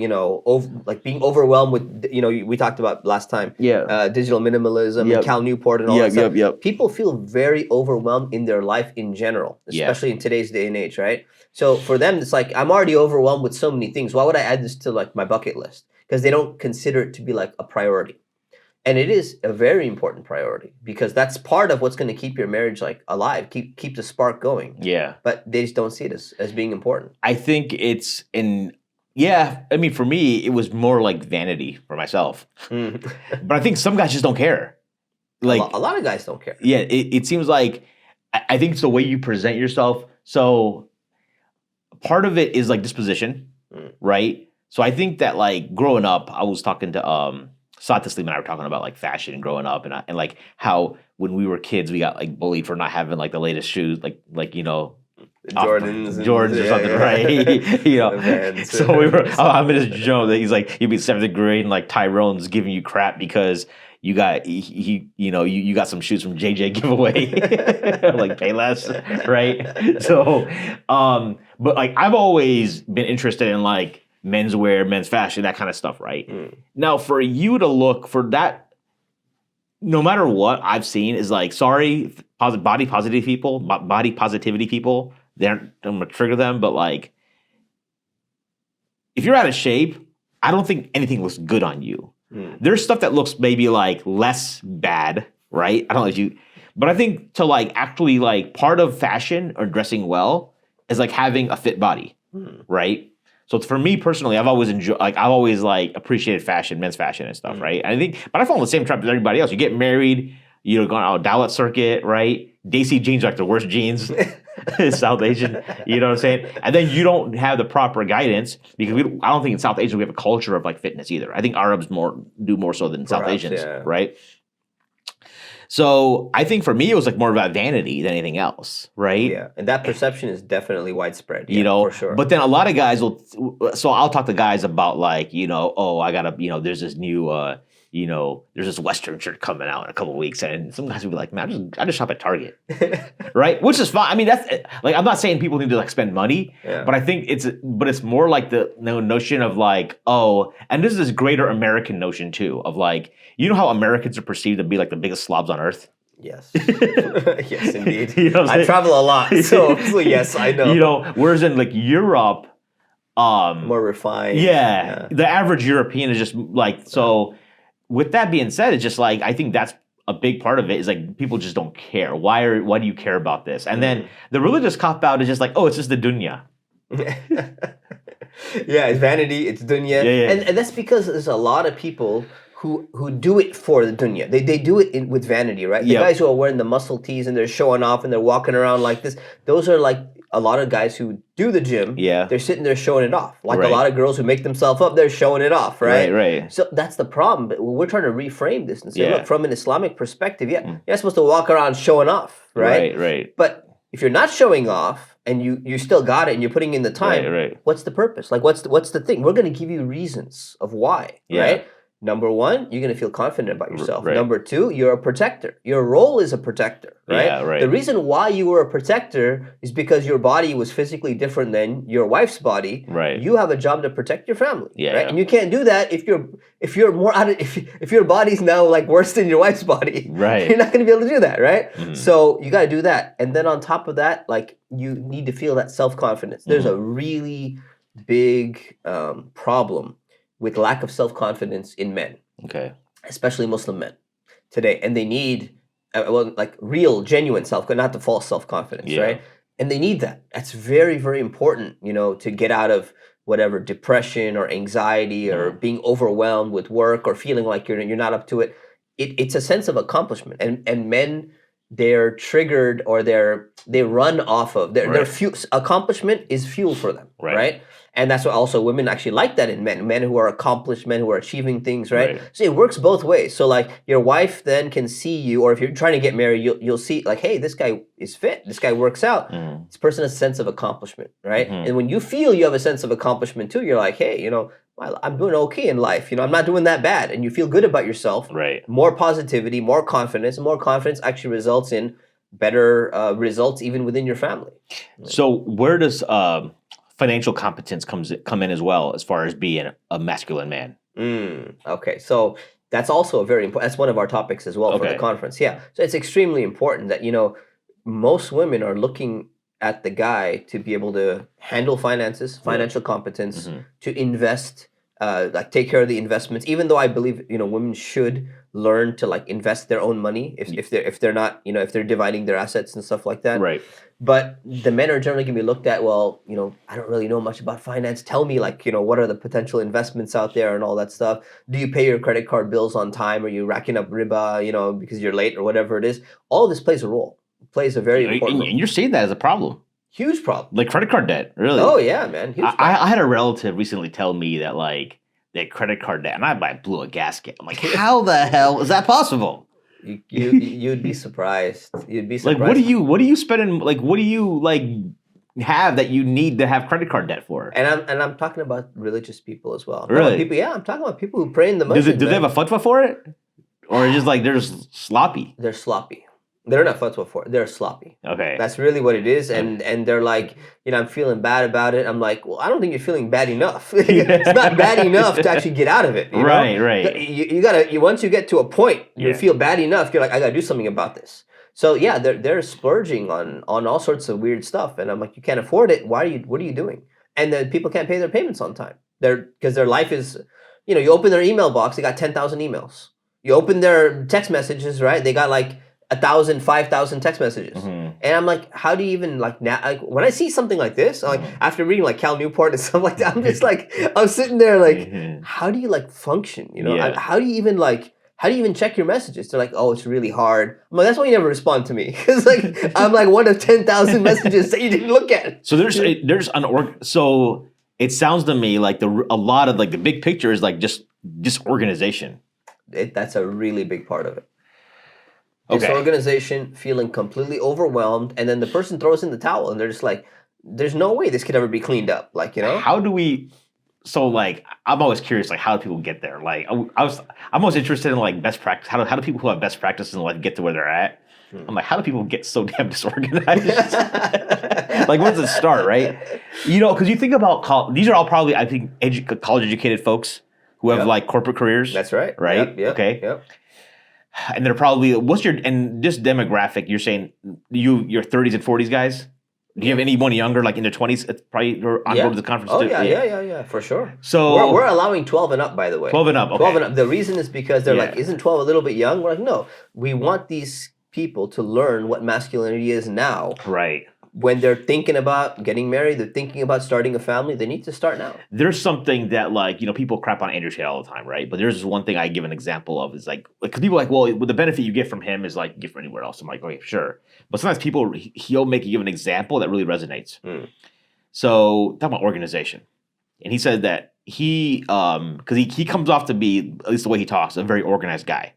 like being overwhelmed with, we talked about last time. Yeah. Digital minimalism and Cal Newport and all that stuff. Yep. People feel very overwhelmed in their life in general, especially in today's day and age, right? So for them, it's like, I'm already overwhelmed with so many things. Why would I add this to like my bucket list? Because they don't consider it to be like a priority. And it is a very important priority because that's part of what's going to keep your marriage like alive, keep the spark going. Yeah. But they just don't see it as being important. I think it's I mean, for me, it was more like vanity for myself. But I think some guys just don't care. Like a lot of guys don't care. Yeah, it seems like, I think it's the way you present yourself. So part of it is like disposition, right? So I think that like growing up, I was talking to Saad Taslim and I were talking about like fashion and growing up and like how when we were kids we got like bullied for not having like the latest shoes, like Jordans, or something, right? You know, so we were. I'm in this joke that he's like, you'll be 7th grade and like Tyrone's giving you crap because you got you got some shoes from JJ giveaway, like pay less, right? So, but like I've always been interested in like menswear, men's fashion, that kind of stuff, right? Now, for you to look for that. No matter what I've seen is like, sorry, body positivity people, I'm gonna trigger them, but like, if you're out of shape, I don't think anything looks good on you. There's stuff that looks maybe like less bad, right? I don't know if you, but I think to like actually like part of fashion or dressing well is like having a fit body, right? So for me personally, I've always appreciated fashion, men's fashion and stuff, right? And I think, but I follow the same trap as everybody else. You get married, you're going on a Dalit circuit, right? Desi jeans are like the worst jeans, South Asian, you know what I'm saying? And then you don't have the proper guidance because I don't think in South Asia we have a culture of like fitness either. I think Arabs do more so than South Asians, right? So I think for me, it was like more about vanity than anything else, right? Yeah, and that perception is definitely widespread. You know, for sure. But then a lot of guys will. So I'll talk to guys about like, I gotta, there's this new, there's this Western shirt coming out in a couple of weeks, and some guys will be like, man, I just shop at Target, right? Which is fine. I mean, that's like, I'm not saying people need to like spend money, but I think it's more like the notion of like, and this is this greater American notion too of like, how Americans are perceived to be like the biggest slobs on earth. Yes. Yes, indeed. I travel a lot, so yes, I know. Whereas in like Europe, more refined. Yeah, the average European is just like so. With that being said, it's just like I think that's a big part of it is like people just don't care. Why do you care about this? And then the religious cop out is just like, it's just the dunya. Yeah, it's vanity, it's dunya, and that's because there's a lot of people who do it for the dunya. They do it with vanity, right? The guys who are wearing the muscle tees and they're showing off and they're walking around like this, those are like a lot of guys who do the gym. Yeah. They're sitting there showing it off. Like a lot of girls who make themselves up, they're showing it off, right? Right. So that's the problem. But we're trying to reframe this and say, look, from an Islamic perspective, you're not supposed to walk around showing off, right? Right. But if you're not showing off and you still got it and you're putting in the time, what's the purpose? Like, what's the thing? We're going to give you reasons of why, right? Number one, you're going to feel confident about yourself. Number two, you're a protector. Your role is a protector, right? Yeah, right. The reason why you were a protector is because your body was physically different than your wife's body. Right. You have a job to protect your family, right? And you can't do that if you're more if your body's now like worse than your wife's body. Right. You're not going to be able to do that, right? So you got to do that, and then on top of that, like you need to feel that self-confidence. There's a really big problem with lack of self-confidence in men, especially Muslim men today, and they need like real, genuine not the false self-confidence, right? And they need that. That's very, very important, to get out of whatever depression or anxiety or being overwhelmed with work or feeling like you're not up to it. It's a sense of accomplishment, and men, they're triggered or they run off of their fuel. Accomplishment is fuel for them, right? And that's why also women actually like that in men who are accomplished, men who are achieving things, right? So it works both ways. So like your wife then can see you, or if you're trying to get married, you'll see like, hey, this guy is fit. This guy works out. This person has a sense of accomplishment, right? And when you feel you have a sense of accomplishment too, you're like, hey, I'm doing okay in life. I'm not doing that bad. And you feel good about yourself. Right. More positivity, more confidence. And more confidence actually results in better results even within your family. So where does financial competence come in as well as far as being a masculine man? Okay, so that's also a very important. That's one of our topics as well for the conference. Yeah, so it's extremely important that most women are looking at the guy to be able to handle finances, financial competence, to invest, like take care of the investments. Even though I believe women should learn to like invest their own money if they're not if they're dividing their assets and stuff like that. Right. But the men are generally going to be looked at, well, I don't really know much about finance. Tell me, like, what are the potential investments out there and all that stuff? Do you pay your credit card bills on time? Are you racking up riba, because you're late or whatever it is? All of this plays a role. It plays a very important role. And you're seeing that as a problem. Huge problem. Like credit card debt, really. Oh, yeah, man. Huge I had a relative recently tell me that, like, they had credit card debt, and I blew a gasket. I'm like, how the hell is that possible? You'd be surprised. You'd be surprised. Like, what are you spending? Like, what do you like? have that you need to have credit card debt for. And I'm talking about religious people as well. Really? I'm talking about people who pray in the masjid. Do they have a fatwa for it? Or just like they're just sloppy? They're sloppy. They're not fatwa for it. They're sloppy. Okay. That's really what it is. And they're like, I'm feeling bad about it. I'm like, well, I don't think you're feeling bad enough. It's not bad enough to actually get out of it. You know? Right. You gotta, once you get to a point, you feel bad enough, you're like, I gotta do something about this. So yeah, they're splurging on all sorts of weird stuff. And I'm like, you can't afford it. What are you doing? And then people can't pay their payments on time. Because their life is, you open their email box, they got 10,000 emails. You open their text messages, right? They got like 1,000, 5,000 text messages. Mm-hmm. And I'm like, how do you even like when I see something like this, like after reading like Cal Newport and stuff like that, I'm just like, I'm sitting there like, how do you like function? How do you even check your messages? They're like, oh, it's really hard. I'm like, that's why you never respond to me. Because like, I'm like one of 10,000 messages that you didn't look at. So so it sounds to me like a lot of like the big picture is like just disorganization. That's a really big part of it. Okay. Disorganization, feeling completely overwhelmed, and then the person throws in the towel, and they're just like, "There's no way this could ever be cleaned up." Like, How do we? So like, I'm always curious, like, how do people get there? Like, I'm always interested in like best practice. How do people who have best practices in life get to where they're at? I'm like, how do people get so damn disorganized? Like, where does it start, right? Because you think about these are all probably, I think, college educated folks who have like corporate careers. That's right. Right? Yep. Okay. Yep. And they're probably, and this demographic, you're saying your 30s and 40s guys? Do you have anyone younger, like in their 20s? It's probably on board with the conference too. Yeah, for sure. So we're allowing 12 and up, by the way. 12 and up, okay. 12 and up. The reason is because they're like, isn't 12 a little bit young? We're like, no. We want these people to learn what masculinity is now. Right. When they're thinking about getting married, they're thinking about starting a family, they need to start now. There's something that like, people crap on Andrew Tate all the time, right? But there's this one thing I give an example of is like, because people are like, well, the benefit you get from him is like you get from anywhere else. I'm like, okay, sure. But sometimes he'll give an example that really resonates. So talking about organization. And he said that because he comes off to be, at least the way he talks, a very organized guy.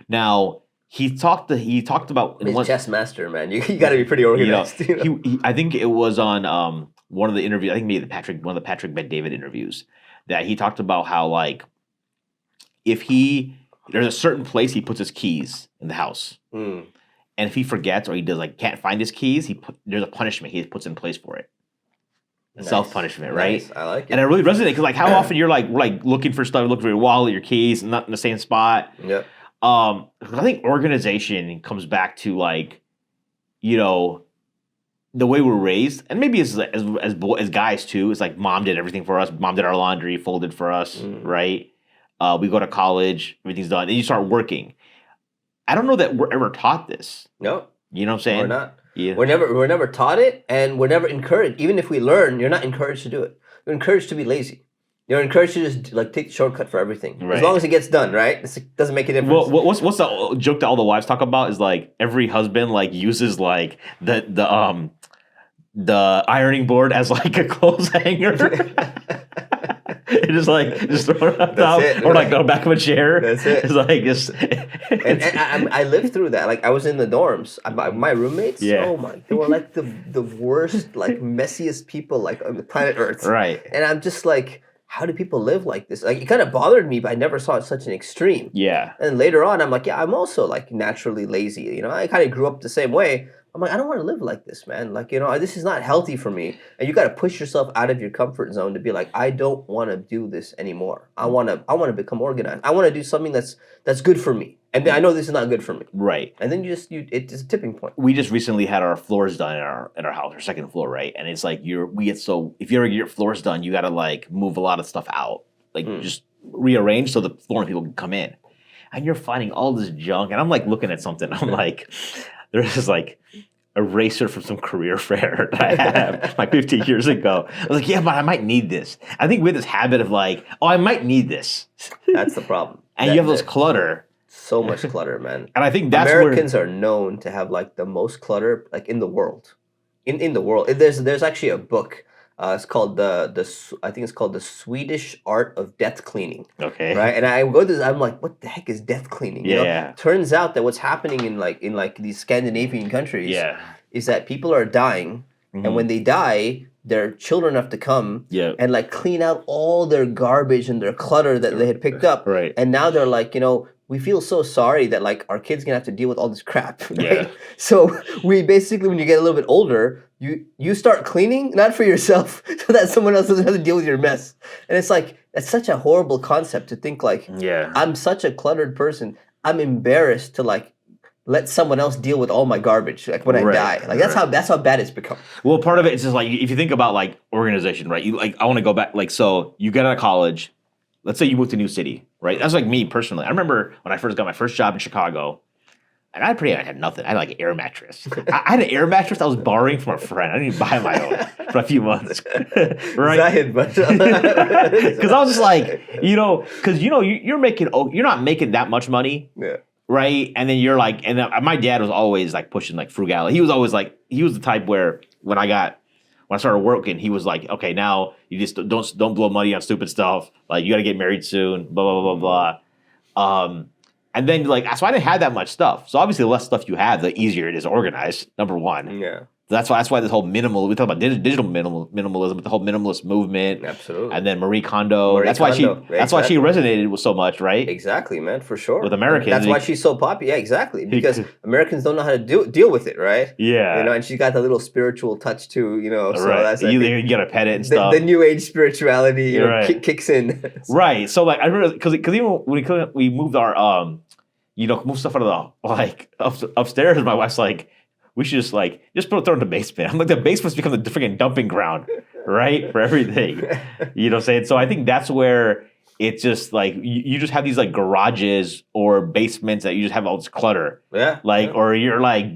Now, He talked about He's chess master, man. You got to be pretty organized. I think it was on one of the interviews. I think maybe one of the Patrick Bet-David interviews that he talked about how like if there's a certain place he puts his keys in the house, and if he forgets or he does like can't find his keys, there's a punishment he puts in place for it. Nice. Self-punishment, right? Nice. I like it. And it really resonated because like how often you're like looking for stuff, looking for your wallet, your keys, not in the same spot. Yep. I think organization comes back to like, the way we're raised, and maybe as guys too. It's like mom did everything for us. Mom did our laundry, folded for us, right? We go to college, everything's done, and you start working. I don't know that we're ever taught this. No, you know what I'm saying? We're not. Yeah. We're never taught it, and we're never encouraged. Even if we learn, you're not encouraged to do it. You're encouraged to be lazy. You're encouraged to just like take the shortcut for everything, right. As long as it gets done, right? It doesn't make a difference. Well, what's the joke that all the wives talk about is like every husband like uses like the ironing board as like a clothes hanger. It just throw it on top or like the back of a chair. That's it. It's like just. and I lived through that. Like I was in the dorms. My roommates. Yeah. Oh my! They were like the worst, like messiest people like on the planet Earth. Right. And I'm just like, how do people live like this? Like it kind of bothered me, but I never saw it such an extreme. Yeah. And later on, I'm like, yeah, I'm also like naturally lazy. I kind of grew up the same way. I'm like, I don't want to live like this, man. Like, this is not healthy for me. And you got to push yourself out of your comfort zone to be like, I don't want to do this anymore. I want to become organized. I want to do something that's good for me. And I know this is not good for me. Right. And then it's a tipping point. We just recently had our floors done in our house, our second floor, right? And it's like if you ever get your floors done, you got to like move a lot of stuff out, like just rearrange so the flooring people can come in. And you're finding all this junk, and I'm like looking at something. I'm like, there's this like eraser from some career fair that I had like 15 years ago. I was like, yeah, but I might need this. I think we have this habit of like, oh, I might need this. That's the problem. And you have this clutter. So much clutter, man. And I think that's Americans are known to have like the most clutter like in the world. In the world. There's actually a book. It's called I think it's called The Swedish Art of Death Cleaning. Okay. Right? And I go to this, I'm like, what the heck is death cleaning? Yeah. Turns out that what's happening in these Scandinavian countries is that people are dying and when they die, their children have to come and like clean out all their garbage and their clutter that they had picked up. Right. And now they're like, we feel so sorry that like our kids gonna have to deal with all this crap. Right? Yeah. So we basically, when you get a little bit older, you start cleaning, not for yourself, so that someone else doesn't have to deal with your mess. And it's like, that's such a horrible concept to think like, I'm such a cluttered person. I'm embarrassed to like let someone else deal with all my garbage like when I die. Like that's how bad it's become. Well, part of it is just like if you think about like organization, right? You like I want to go back like so you get out of college, let's say you move to a new city, right? That's like me personally. I remember when I first got my first job in Chicago, and I had nothing. I had like an air mattress. I had an air mattress I was borrowing from a friend. I didn't even buy my own for a few months, right? Because I was just like, because you're not making that much money. Yeah. Right, and then you're like, and then my dad was always like pushing like frugality. He was always like, he was the type where when I started working, he was like, okay, now you just don't blow money on stupid stuff. Like you got to get married soon, blah blah blah blah. And then like, so I didn't have that much stuff. So obviously, the less stuff you have, the easier it is to organize. Number one, yeah. That's why this whole we talk about digital minimalism, but the whole minimalist movement, absolutely, and then Marie Kondo. That's why she resonated with so much, right? Exactly, man, for sure. With Americans, that's why she's so popular. Yeah, exactly, because Americans don't know how to deal with it, right? Yeah, and she's got the little spiritual touch too, So right. that's you gotta pet it and stuff. The new age spirituality, kicks in. Right. So like I remember because even when we moved our move stuff out of the like upstairs, my wife's like, we should just throw it in the basement. I'm like, the basement's become the freaking dumping ground, right? For everything. You know what I'm saying? So I think that's where it's just like, you just have these like garages or basements that you just have all this clutter. Yeah. Or you're like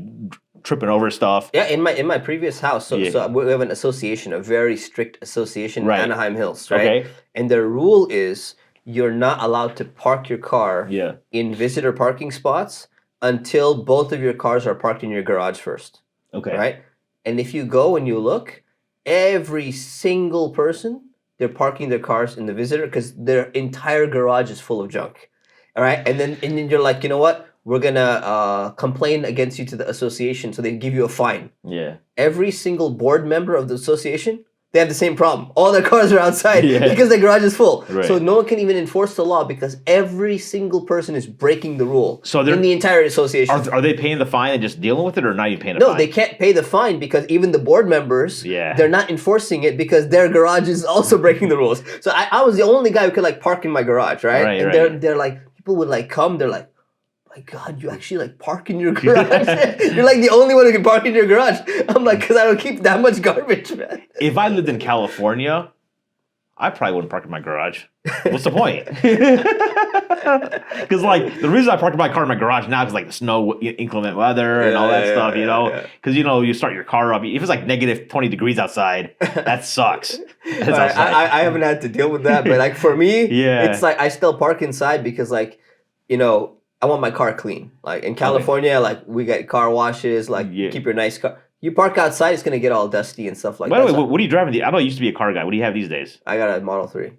tripping over stuff. Yeah, in my previous house, so we have an association, a very strict association in Anaheim Hills, right? Okay. And the rule is you're not allowed to park your car in visitor parking spots until both of your cars are parked in your garage first. Okay. Right? And if you go and you look, every single person, they're parking their cars in the visitor because their entire garage is full of junk. All right? And then you're like, you know what? We're going to complain against you to the association, so they give you a fine. Yeah. Every single board member of the association, they have the same problem. All their cars are outside because their garage is full. Right. So no one can even enforce the law because every single person is breaking the rule in the entire association. Are they paying the fine and just dealing with it, or not even paying the fine? No, they can't pay the fine because even the board members, they're not enforcing it because their garage is also breaking the rules. So I was the only guy who could like park in my garage, right? And they're like, people would like come, they're like, my God, you actually like park in your garage? You're like the only one who can park in your garage. I'm like, because I don't keep that much garbage, man. If I lived in California, I probably wouldn't park in my garage. What's the point? Because like the reason I park my car in my garage now is like the snow, inclement weather, and all that stuff. Because you start your car up. If it's like negative 20 degrees outside, that sucks. I haven't had to deal with that, but like for me, it's like I still park inside because like I want my car clean. Like in California, like we get car washes. Like keep your nice car. You park outside, it's gonna get all dusty and stuff like that. By the way, what are you driving? I know you used to be a car guy. What do you have these days? I got a Model 3.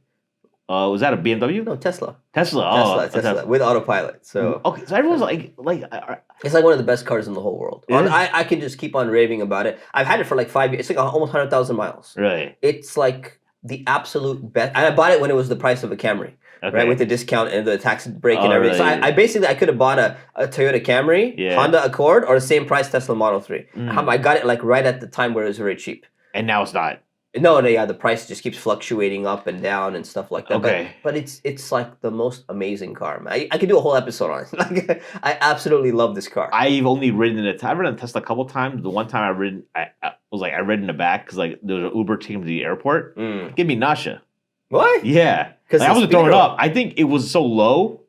Was that a BMW? No, Tesla. Tesla with autopilot. So okay, so everyone's like, it's like one of the best cars in the whole world. I can just keep on raving about it. I've had it for like 5 years. It's like almost 100,000 miles. Right. It's like the absolute best. And I bought it when it was the price of a Camry. Okay. Right, with the discount and the tax break and everything. Really? So I could have bought a Toyota Camry, Honda Accord, or the same price Tesla Model 3. I got it like right at the time where it was very cheap. And now it's not. No, the price just keeps fluctuating up and down and stuff like that. Okay. But it's like the most amazing car, man. I could do a whole episode on it. Like I absolutely love this car. I've only ridden it. I've ridden a Tesla a couple times. The one time I read in the back because like there was an Uber taking me to the airport. Give me nausea. What? Yeah. Because I wasn't throwing up. I think it was so low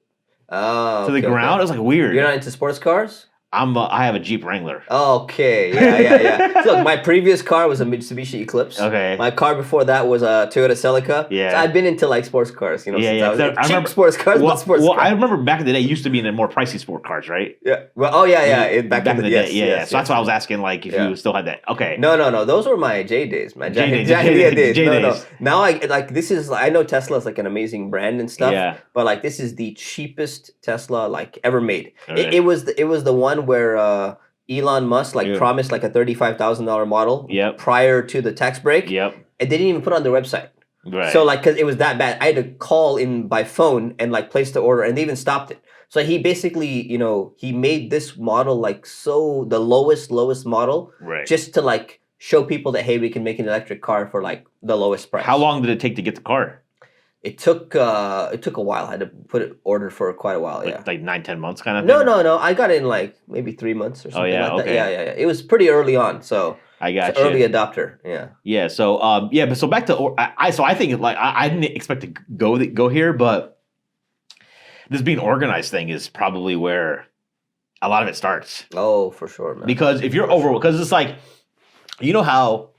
to the ground. It was like weird. You're not into sports cars? I have a Jeep Wrangler. Okay, yeah. So look, my previous car was a Mitsubishi Eclipse. Okay. My car before that was a Toyota Celica. Yeah. So I've been into like sports cars, since I was I remember sports cars, but sports cars. I remember back in the day, it used to be in the more pricey sport cars, right? Yeah. Well, back in the day. Yeah. So that's why I was asking, like, if you still had that. Okay. No. Those were my J days, my J days. No. Now I know Tesla is like an amazing brand and stuff, but like this is the cheapest Tesla like ever made. Okay. It was the one where Elon Musk promised like a $35,000 model prior to the tax break. Yep. And they didn't even put it on their website. Right. So because it was that bad, I had to call in by phone and place the order, and they even stopped it. So he basically, he made this model the lowest model, just to show people that, hey, we can make an electric car for the lowest price. How long did it take to get the car? It took a while. I had to put it order for quite a while. Like 9-10 months kind of thing? No. I got it in maybe 3 months or something like okay. that. Yeah. It was pretty early on, so I got you. Early adopter. Yeah. Yeah. So but so back to I think I didn't expect to go here, but this being organized thing is probably where a lot of it starts. Oh, for sure, man. Because if you're because it's how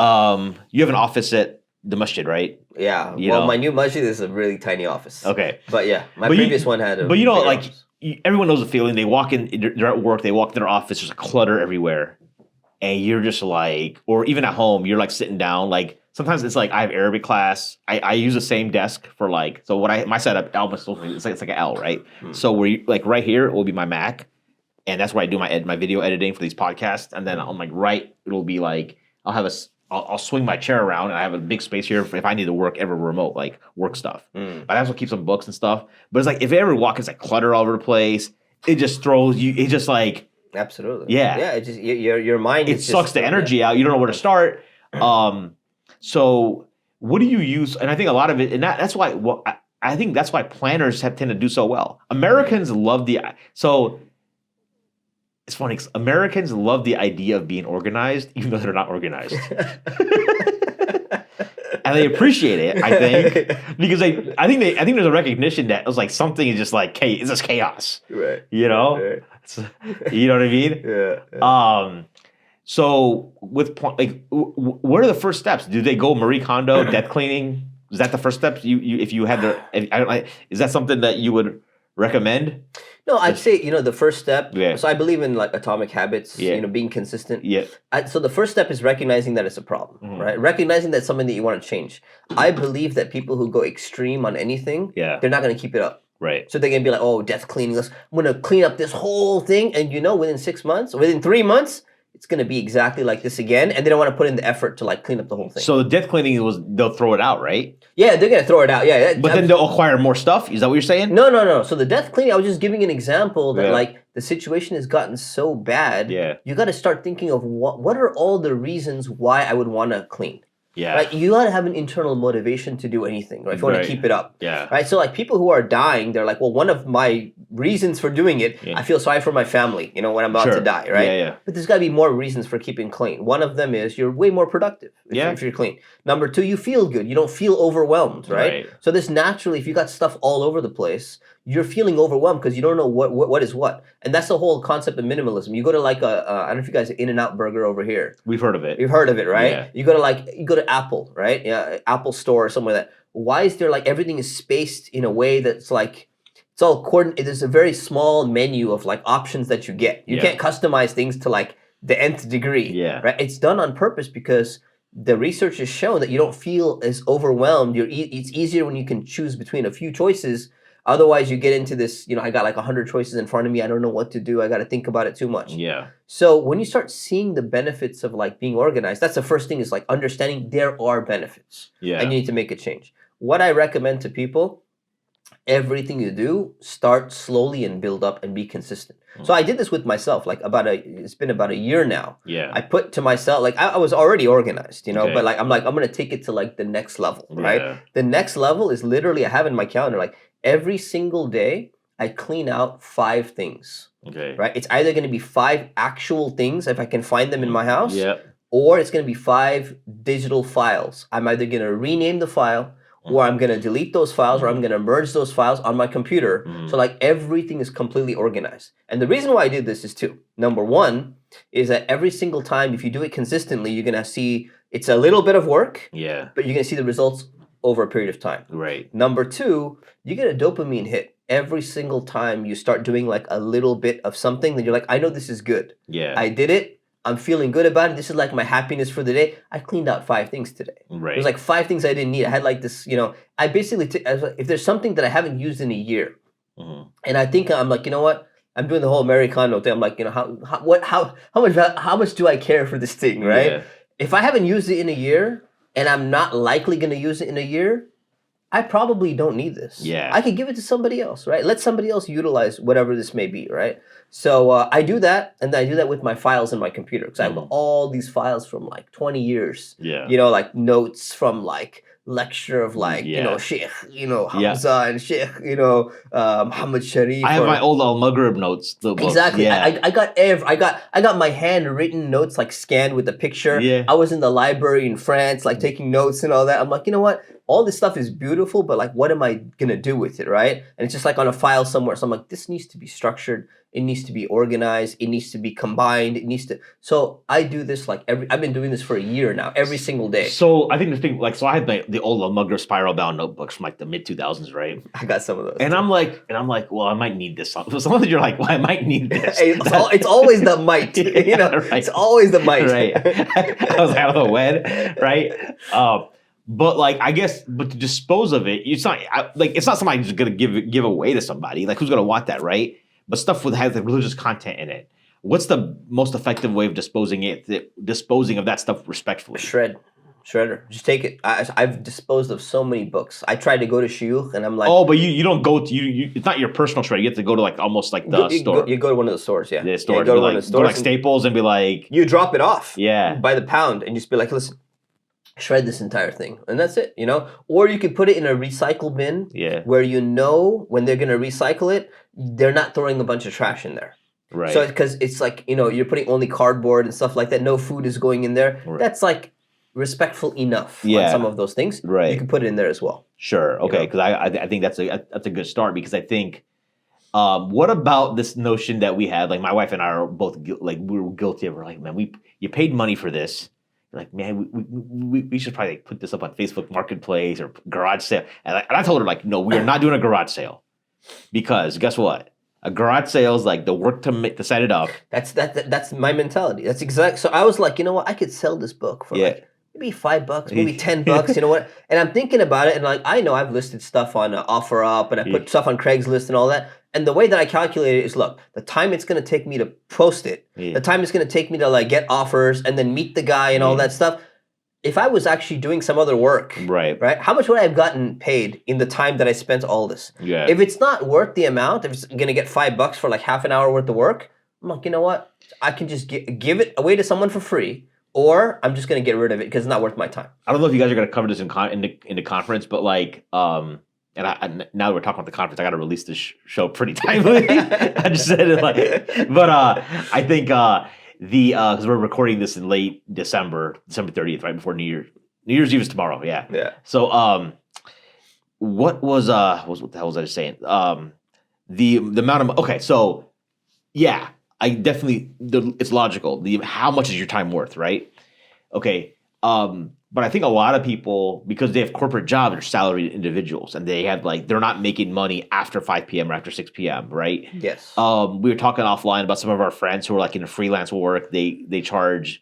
you have an office at the masjid, right? Yeah. My new masjid is a really tiny office. Okay. But yeah, my previous one had a But everyone knows the feeling. They walk in, they're at work, they walk in their office, there's a clutter everywhere. And you're just or even at home, you're sitting down. Sometimes it's I have Arabic class. I use the same desk for so my setup, almost it's like an L, right? So where right here will be my Mac. And that's where I do my video editing for these podcasts. And then on it'll be I'll have I'll swing my chair around and I have a big space here if I need to work ever remote, work stuff. But that's what keeps some books and stuff. But it's if you ever walk, it's clutter all over the place. It just throws you. It just absolutely. Yeah. Yeah. It just your mind. It sucks the energy out. You don't know where to start. So what do you use? And I think a lot of it, and that's why. I think that's why planners tend to do so well. Americans love so. It's funny because Americans love the idea of being organized, even though they're not organized. And they appreciate it, I think, because I think there's a recognition that it was something is just it's just chaos, right? You know, right. You know what I mean? Yeah. So with what are the first steps? Do they go Marie Kondo, death cleaning? Is that the first step? If you had is that something that you would recommend? No, I'd say, the first step. Yeah. So I believe in atomic habits, being consistent. Yeah. So the first step is recognizing that it's a problem, right? Recognizing that it's something that you want to change. I believe that people who go extreme on anything, they're not going to keep it up. Right. So they're going to be oh, death cleaning. I'm going to clean up this whole thing. And within 6 months, within 3 months, it's going to be exactly like this again. And they don't want to put in the effort to clean up the whole thing. So the death cleaning they'll throw it out, right? Yeah, they're going to throw it out. Yeah. But then they'll acquire more stuff? Is that what you're saying? No. So the death cleaning, I was just giving an example that the situation has gotten so bad. Yeah. You got to start thinking of what are all the reasons why I would want to clean. Yeah. Right? You got to have an internal motivation to do anything, right? If you want to keep it up. Yeah. Right? So people who are dying, they're well, one of my reasons for doing it, I feel sorry for my family, when I'm about to die, right? Yeah. But there's got to be more reasons for keeping clean. One of them is you're way more productive if you're clean. Number 2, you feel good. You don't feel overwhelmed, right? So this naturally, if you got stuff all over the place, you're feeling overwhelmed because you don't know what is what. And that's the whole concept of minimalism. You go to I don't know if you guys In-N-Out Burger over here. We've heard of it. You've heard of it, right? Yeah. You go to Apple, right? Yeah, Apple Store or somewhere like that. Why is there everything is spaced in a way that's it's all coordinated? There's a very small menu of options that you get. You can't customize things to the nth degree. Yeah. Right? It's done on purpose because the research has shown that you don't feel as overwhelmed. It's easier when you can choose between a few choices. Otherwise, you get into this, I got 100 choices in front of me. I don't know what to do. I got to think about it too much. Yeah. So when you start seeing the benefits of being organized, that's the first thing is understanding there are benefits. Yeah. And you need to make a change. What I recommend to people, everything you do, start slowly and build up and be consistent. So I did this with myself, it's been about a year now. Yeah. I put to myself, I was already organized, but I'm going to take it to the next level, right? Yeah. The next level is literally, I have in my calendar, every single day, I clean out 5 things. Okay. Right? It's either going to be 5 actual things if I can find them in my house, Yeah. or it's going to be 5 digital files. I'm either going to rename the file, or I'm going to delete those files, or I'm going to merge those files on my computer. So everything is completely organized. And the reason why I did this is 2. Number 1 is that every single time, if you do it consistently, you're going to see it's a little bit of work, Yeah. but you're going to see the results over a period of time. Right. Number 2, you get a dopamine hit every single time you start doing a little bit of something that you're I know this is good. Yeah. I did it. I'm feeling good about it. This is my happiness for the day. I cleaned out 5 things today. Right. There's 5 things I didn't need. I had this, I basically, if there's something that I haven't used in a year, and I think I'm you know what? I'm doing the whole Americano thing. I'm like, how much do I care for this thing, right? Yeah. If I haven't used it in a year and I'm not likely going to use it in a year, I probably don't need this. Yeah. I could give it to somebody else, right? Let somebody else utilize whatever this may be, right? So I do that, and then I do that with my files in my computer because I have all these files from like 20 years. Yeah. Like notes from like lecture of like Sheikh, Hamza and Sheikh, Muhammad Sharif. I have my old Al-Maghrib notes. The books. Exactly. Yeah. I got my handwritten notes like scanned with the picture. Yeah. I was in the library in France, like taking notes and all that. I'm like, you know what? All this stuff is beautiful, but like, what am I gonna do with it, right? And it's just like on a file somewhere. So I'm like, this needs to be structured. It needs to be organized. It needs to be combined. It needs to. So I do this like I've been doing this for a year now, every single day. So I think the thing, like, so I had the old Al-Maghrib spiral bound notebooks from like the mid 2000s, right? I got some of those. And I'm like, well, I might need this. So sometimes you're like, well, I might need this. It's always the might. Right. It's always the might. Right. I was out of the wed, right? But like, I guess, but to dispose of it, it's not something I'm just gonna give away to somebody. Like, who's gonna want that, right? But stuff has like religious content in it. What's the most effective way of disposing of that stuff respectfully? Shredder. Just take it. I've disposed of so many books. I tried to go to shiuch, and I'm like, oh, but you don't go to you. It's not your personal shredder. You have to go to like almost like the store. You go to one of the stores, yeah. The store. You go to one of the stores, go like Staples, and be like, you drop it off, yeah, by the pound, and just be like, listen, shred this entire thing, and that's it, Or you could put it in a recycle bin, where when they're gonna recycle it, they're not throwing a bunch of trash in there. Right. So because it's like, you're putting only cardboard and stuff like that. No food is going in there. Right. That's like respectful enough on some of those things. Right. You can put it in there as well. Sure. Okay. Because I think that's a good start, because I think what about this notion that we had, like my wife and I are both we were guilty of, we're like, man, you paid money for this. Like, man, we should probably put this up on Facebook Marketplace or garage sale. And I told her, like, no, we are not doing a garage sale, because guess what? A garage sale is like the work to set it up. That's my mentality. That's exact. So I was like, you know what? I could sell this book for like maybe $5, maybe $10. You know what? And I'm thinking about it, and like I know I've listed stuff on OfferUp, and I put stuff on Craigslist and all that. And the way that I calculate it is, look, the time it's going to take me to post it, the time it's going to take me to like get offers and then meet the guy and all that stuff. If I was actually doing some other work, right, how much would I have gotten paid in the time that I spent all this? Yeah. If it's not worth the amount, if it's going to get $5 for like half an hour worth of work, I'm like, you know what? I can just give it away to someone for free, or I'm just going to get rid of it because it's not worth my time. I don't know if you guys are going to cover this in the conference, but like, and now that we're talking about the conference, I got to release this show pretty timely. I just said it like, but I think because we're recording this in late December 30th, right before New Year's. New Year's Eve is tomorrow. Yeah. Yeah. So what the hell was I just saying? The amount of okay, so yeah, I definitely it's logical. How much is your time worth, right? Okay. But I think a lot of people, because they have corporate jobs, they're salaried individuals, and they have they're not making money after 5 p.m. or after 6 p.m., right? Yes. We were talking offline about some of our friends who are like in freelance work. They charge,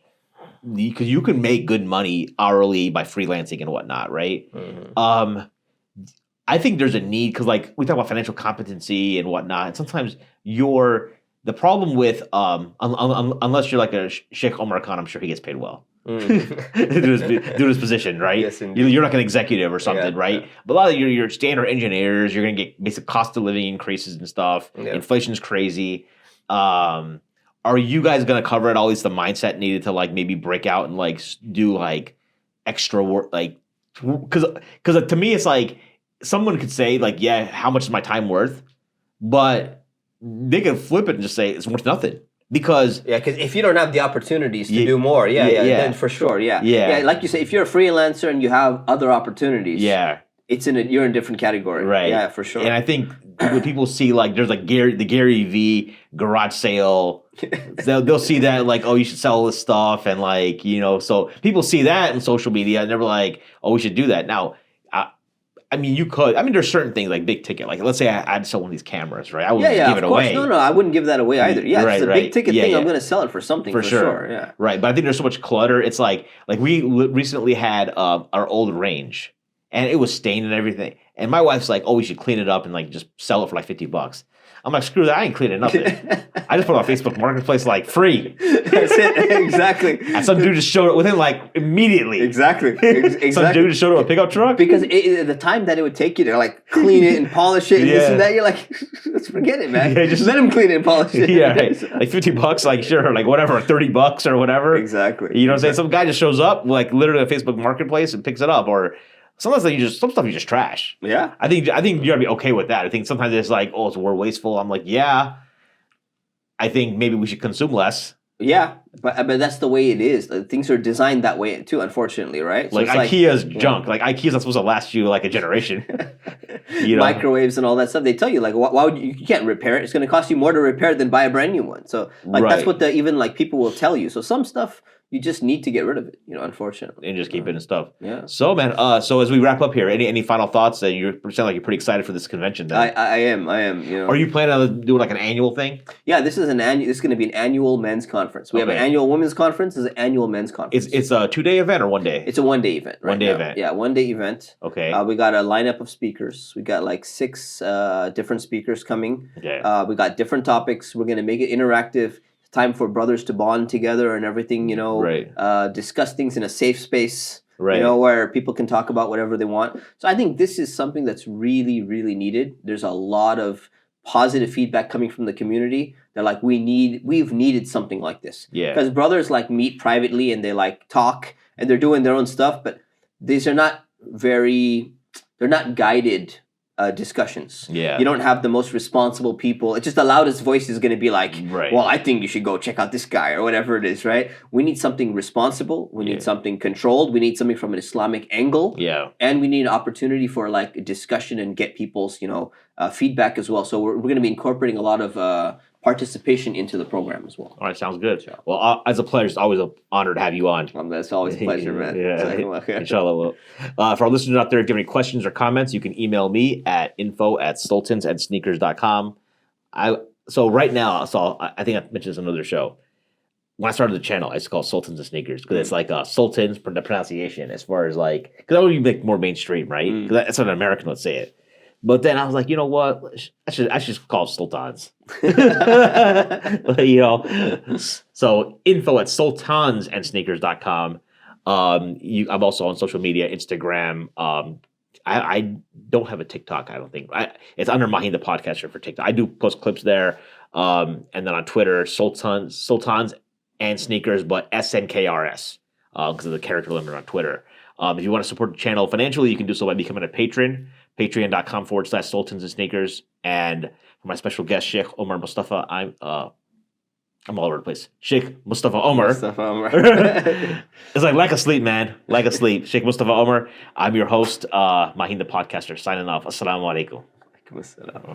because you can make good money hourly by freelancing and whatnot, right? Mm-hmm. I think there's a need, because like we talk about financial competency and whatnot, and sometimes the problem with unless you're like a Shaykh Umar Khan, I'm sure he gets paid well. Do his position, right? Yes, you're like an executive or something, right? Yeah. But a lot of your standard engineers, you're going to get basic cost of living increases and stuff. Yeah. Inflation's crazy. Are you guys going to cover at all least the mindset needed to like maybe break out and like do like extra work? Like, because to me, it's like someone could say like, yeah, how much is my time worth? But they could flip it and just say it's worth nothing. Because if you don't have the opportunities to do more, then for sure, like you say, if you're a freelancer and you have other opportunities, you're in a different category, right? Yeah, for sure. And I think when people see like there's like the Gary V garage sale, they'll see that like, oh, you should sell this stuff, and like so people see that in social media and they're like, oh, we should do that now. I mean, you could. I mean, there's certain things like big ticket. Like, let's say I'd sell one of these cameras, right? I wouldn't give it away. No, I wouldn't give that away either. Yeah, it's a big ticket thing. I'm going to sell it for something for sure. Yeah, right. But I think there's so much clutter. It's like we recently had our old range, and it was stained and everything. And my wife's like, "Oh, we should clean it up and like just sell it for like $50." I'm like, screw that, I ain't cleaning nothing. I just put it on Facebook Marketplace like free. That's it. Exactly. And some dude just showed up within like immediately. Exactly. Some dude just showed up with a pickup truck. Because the time that it would take you to like clean it and polish it and this and that, you're like, let's forget it, man. Yeah, just let him clean it and polish it. Yeah, right. Like $50, like sure, like whatever, $30 or whatever. Exactly. You know what I'm saying? Some guy just shows up like literally on Facebook Marketplace and picks it up, or sometimes some stuff you just trash. Yeah. I think you gotta be okay with that. I think sometimes it's like, oh, we're wasteful. I'm like, yeah. I think maybe we should consume less. Yeah, but that's the way it is. Things are designed that way too, unfortunately, right? So like IKEA's junk. Like IKEA's not supposed to last you like a generation. You know? Microwaves and all that stuff. They tell you like, why would you can't repair it? It's going to cost you more to repair it than buy a brand new one. So like that's what even like people will tell you. So some stuff you just need to get rid of it, unfortunately. And just keep it and stuff. Yeah. So man, so as we wrap up here, any final thoughts? That you sound like you're pretty excited for this convention. Then. I am. Are you planning on doing like an annual thing? Yeah, this is going to be an annual men's conference. We have an annual women's conference. There's an annual men's conference. It's a 2-day event or 1 day? It's a 1-day event. Right 1-day event. Yeah, 1-day event. Okay. We got a lineup of speakers. We got like 6 different speakers coming. Okay. We got different topics. We're going to make it interactive. Time for brothers to bond together and everything, discuss things in a safe space, where people can talk about whatever they want. So I think this is something that's really, really needed. There's a lot of positive feedback coming from the community. They're like, we've needed something like this. Yeah. Because brothers like meet privately and they like talk and they're doing their own stuff, but these are not they're not guided discussions. Yeah. You don't have the most responsible people. It's just the loudest voice is going to be like, well, I think you should go check out this guy or whatever it is, right? We need something responsible. We need something controlled. We need something from an Islamic angle. Yeah. And we need an opportunity for like a discussion and get people's, feedback as well. So we're going to be incorporating a lot of participation into the program as well. All right, sounds good. Well, as a pleasure, it's always an honor to have you on. That's always a pleasure, man. Inshallah. For our listeners out there, if you have any questions or comments, you can email me at info@sultansandsneakers.com. So right now, I think I mentioned this on another show. When I started the channel, I used to call it Sultans and Sneakers because it's like Sultans, the pronunciation, as far as like, because that would be like more mainstream, right? Because that's what an American would say it. But then I was like, you know what? I should just call it Sultans. So info@sultansandsneakers.com. I'm also on social media, Instagram. I don't have a TikTok, I don't think. It's under Mahin the Podcaster for TikTok. I do post clips there. And then on Twitter, Sultans and Sneakers, but SNKRS, because of the character limit on Twitter. If you want to support the channel financially, you can do so by becoming a patron. Patreon.com/Sultans and Sneakers. And for my special guest, Shaykh Umar Mustafa, I'm all over the place. Shaykh Mustafa Umar. It's like lack of sleep, man. Lack of sleep. Shaykh Mustafa Umar. I'm your host, Mahin the Podcaster, signing off. Assalamu alaikum.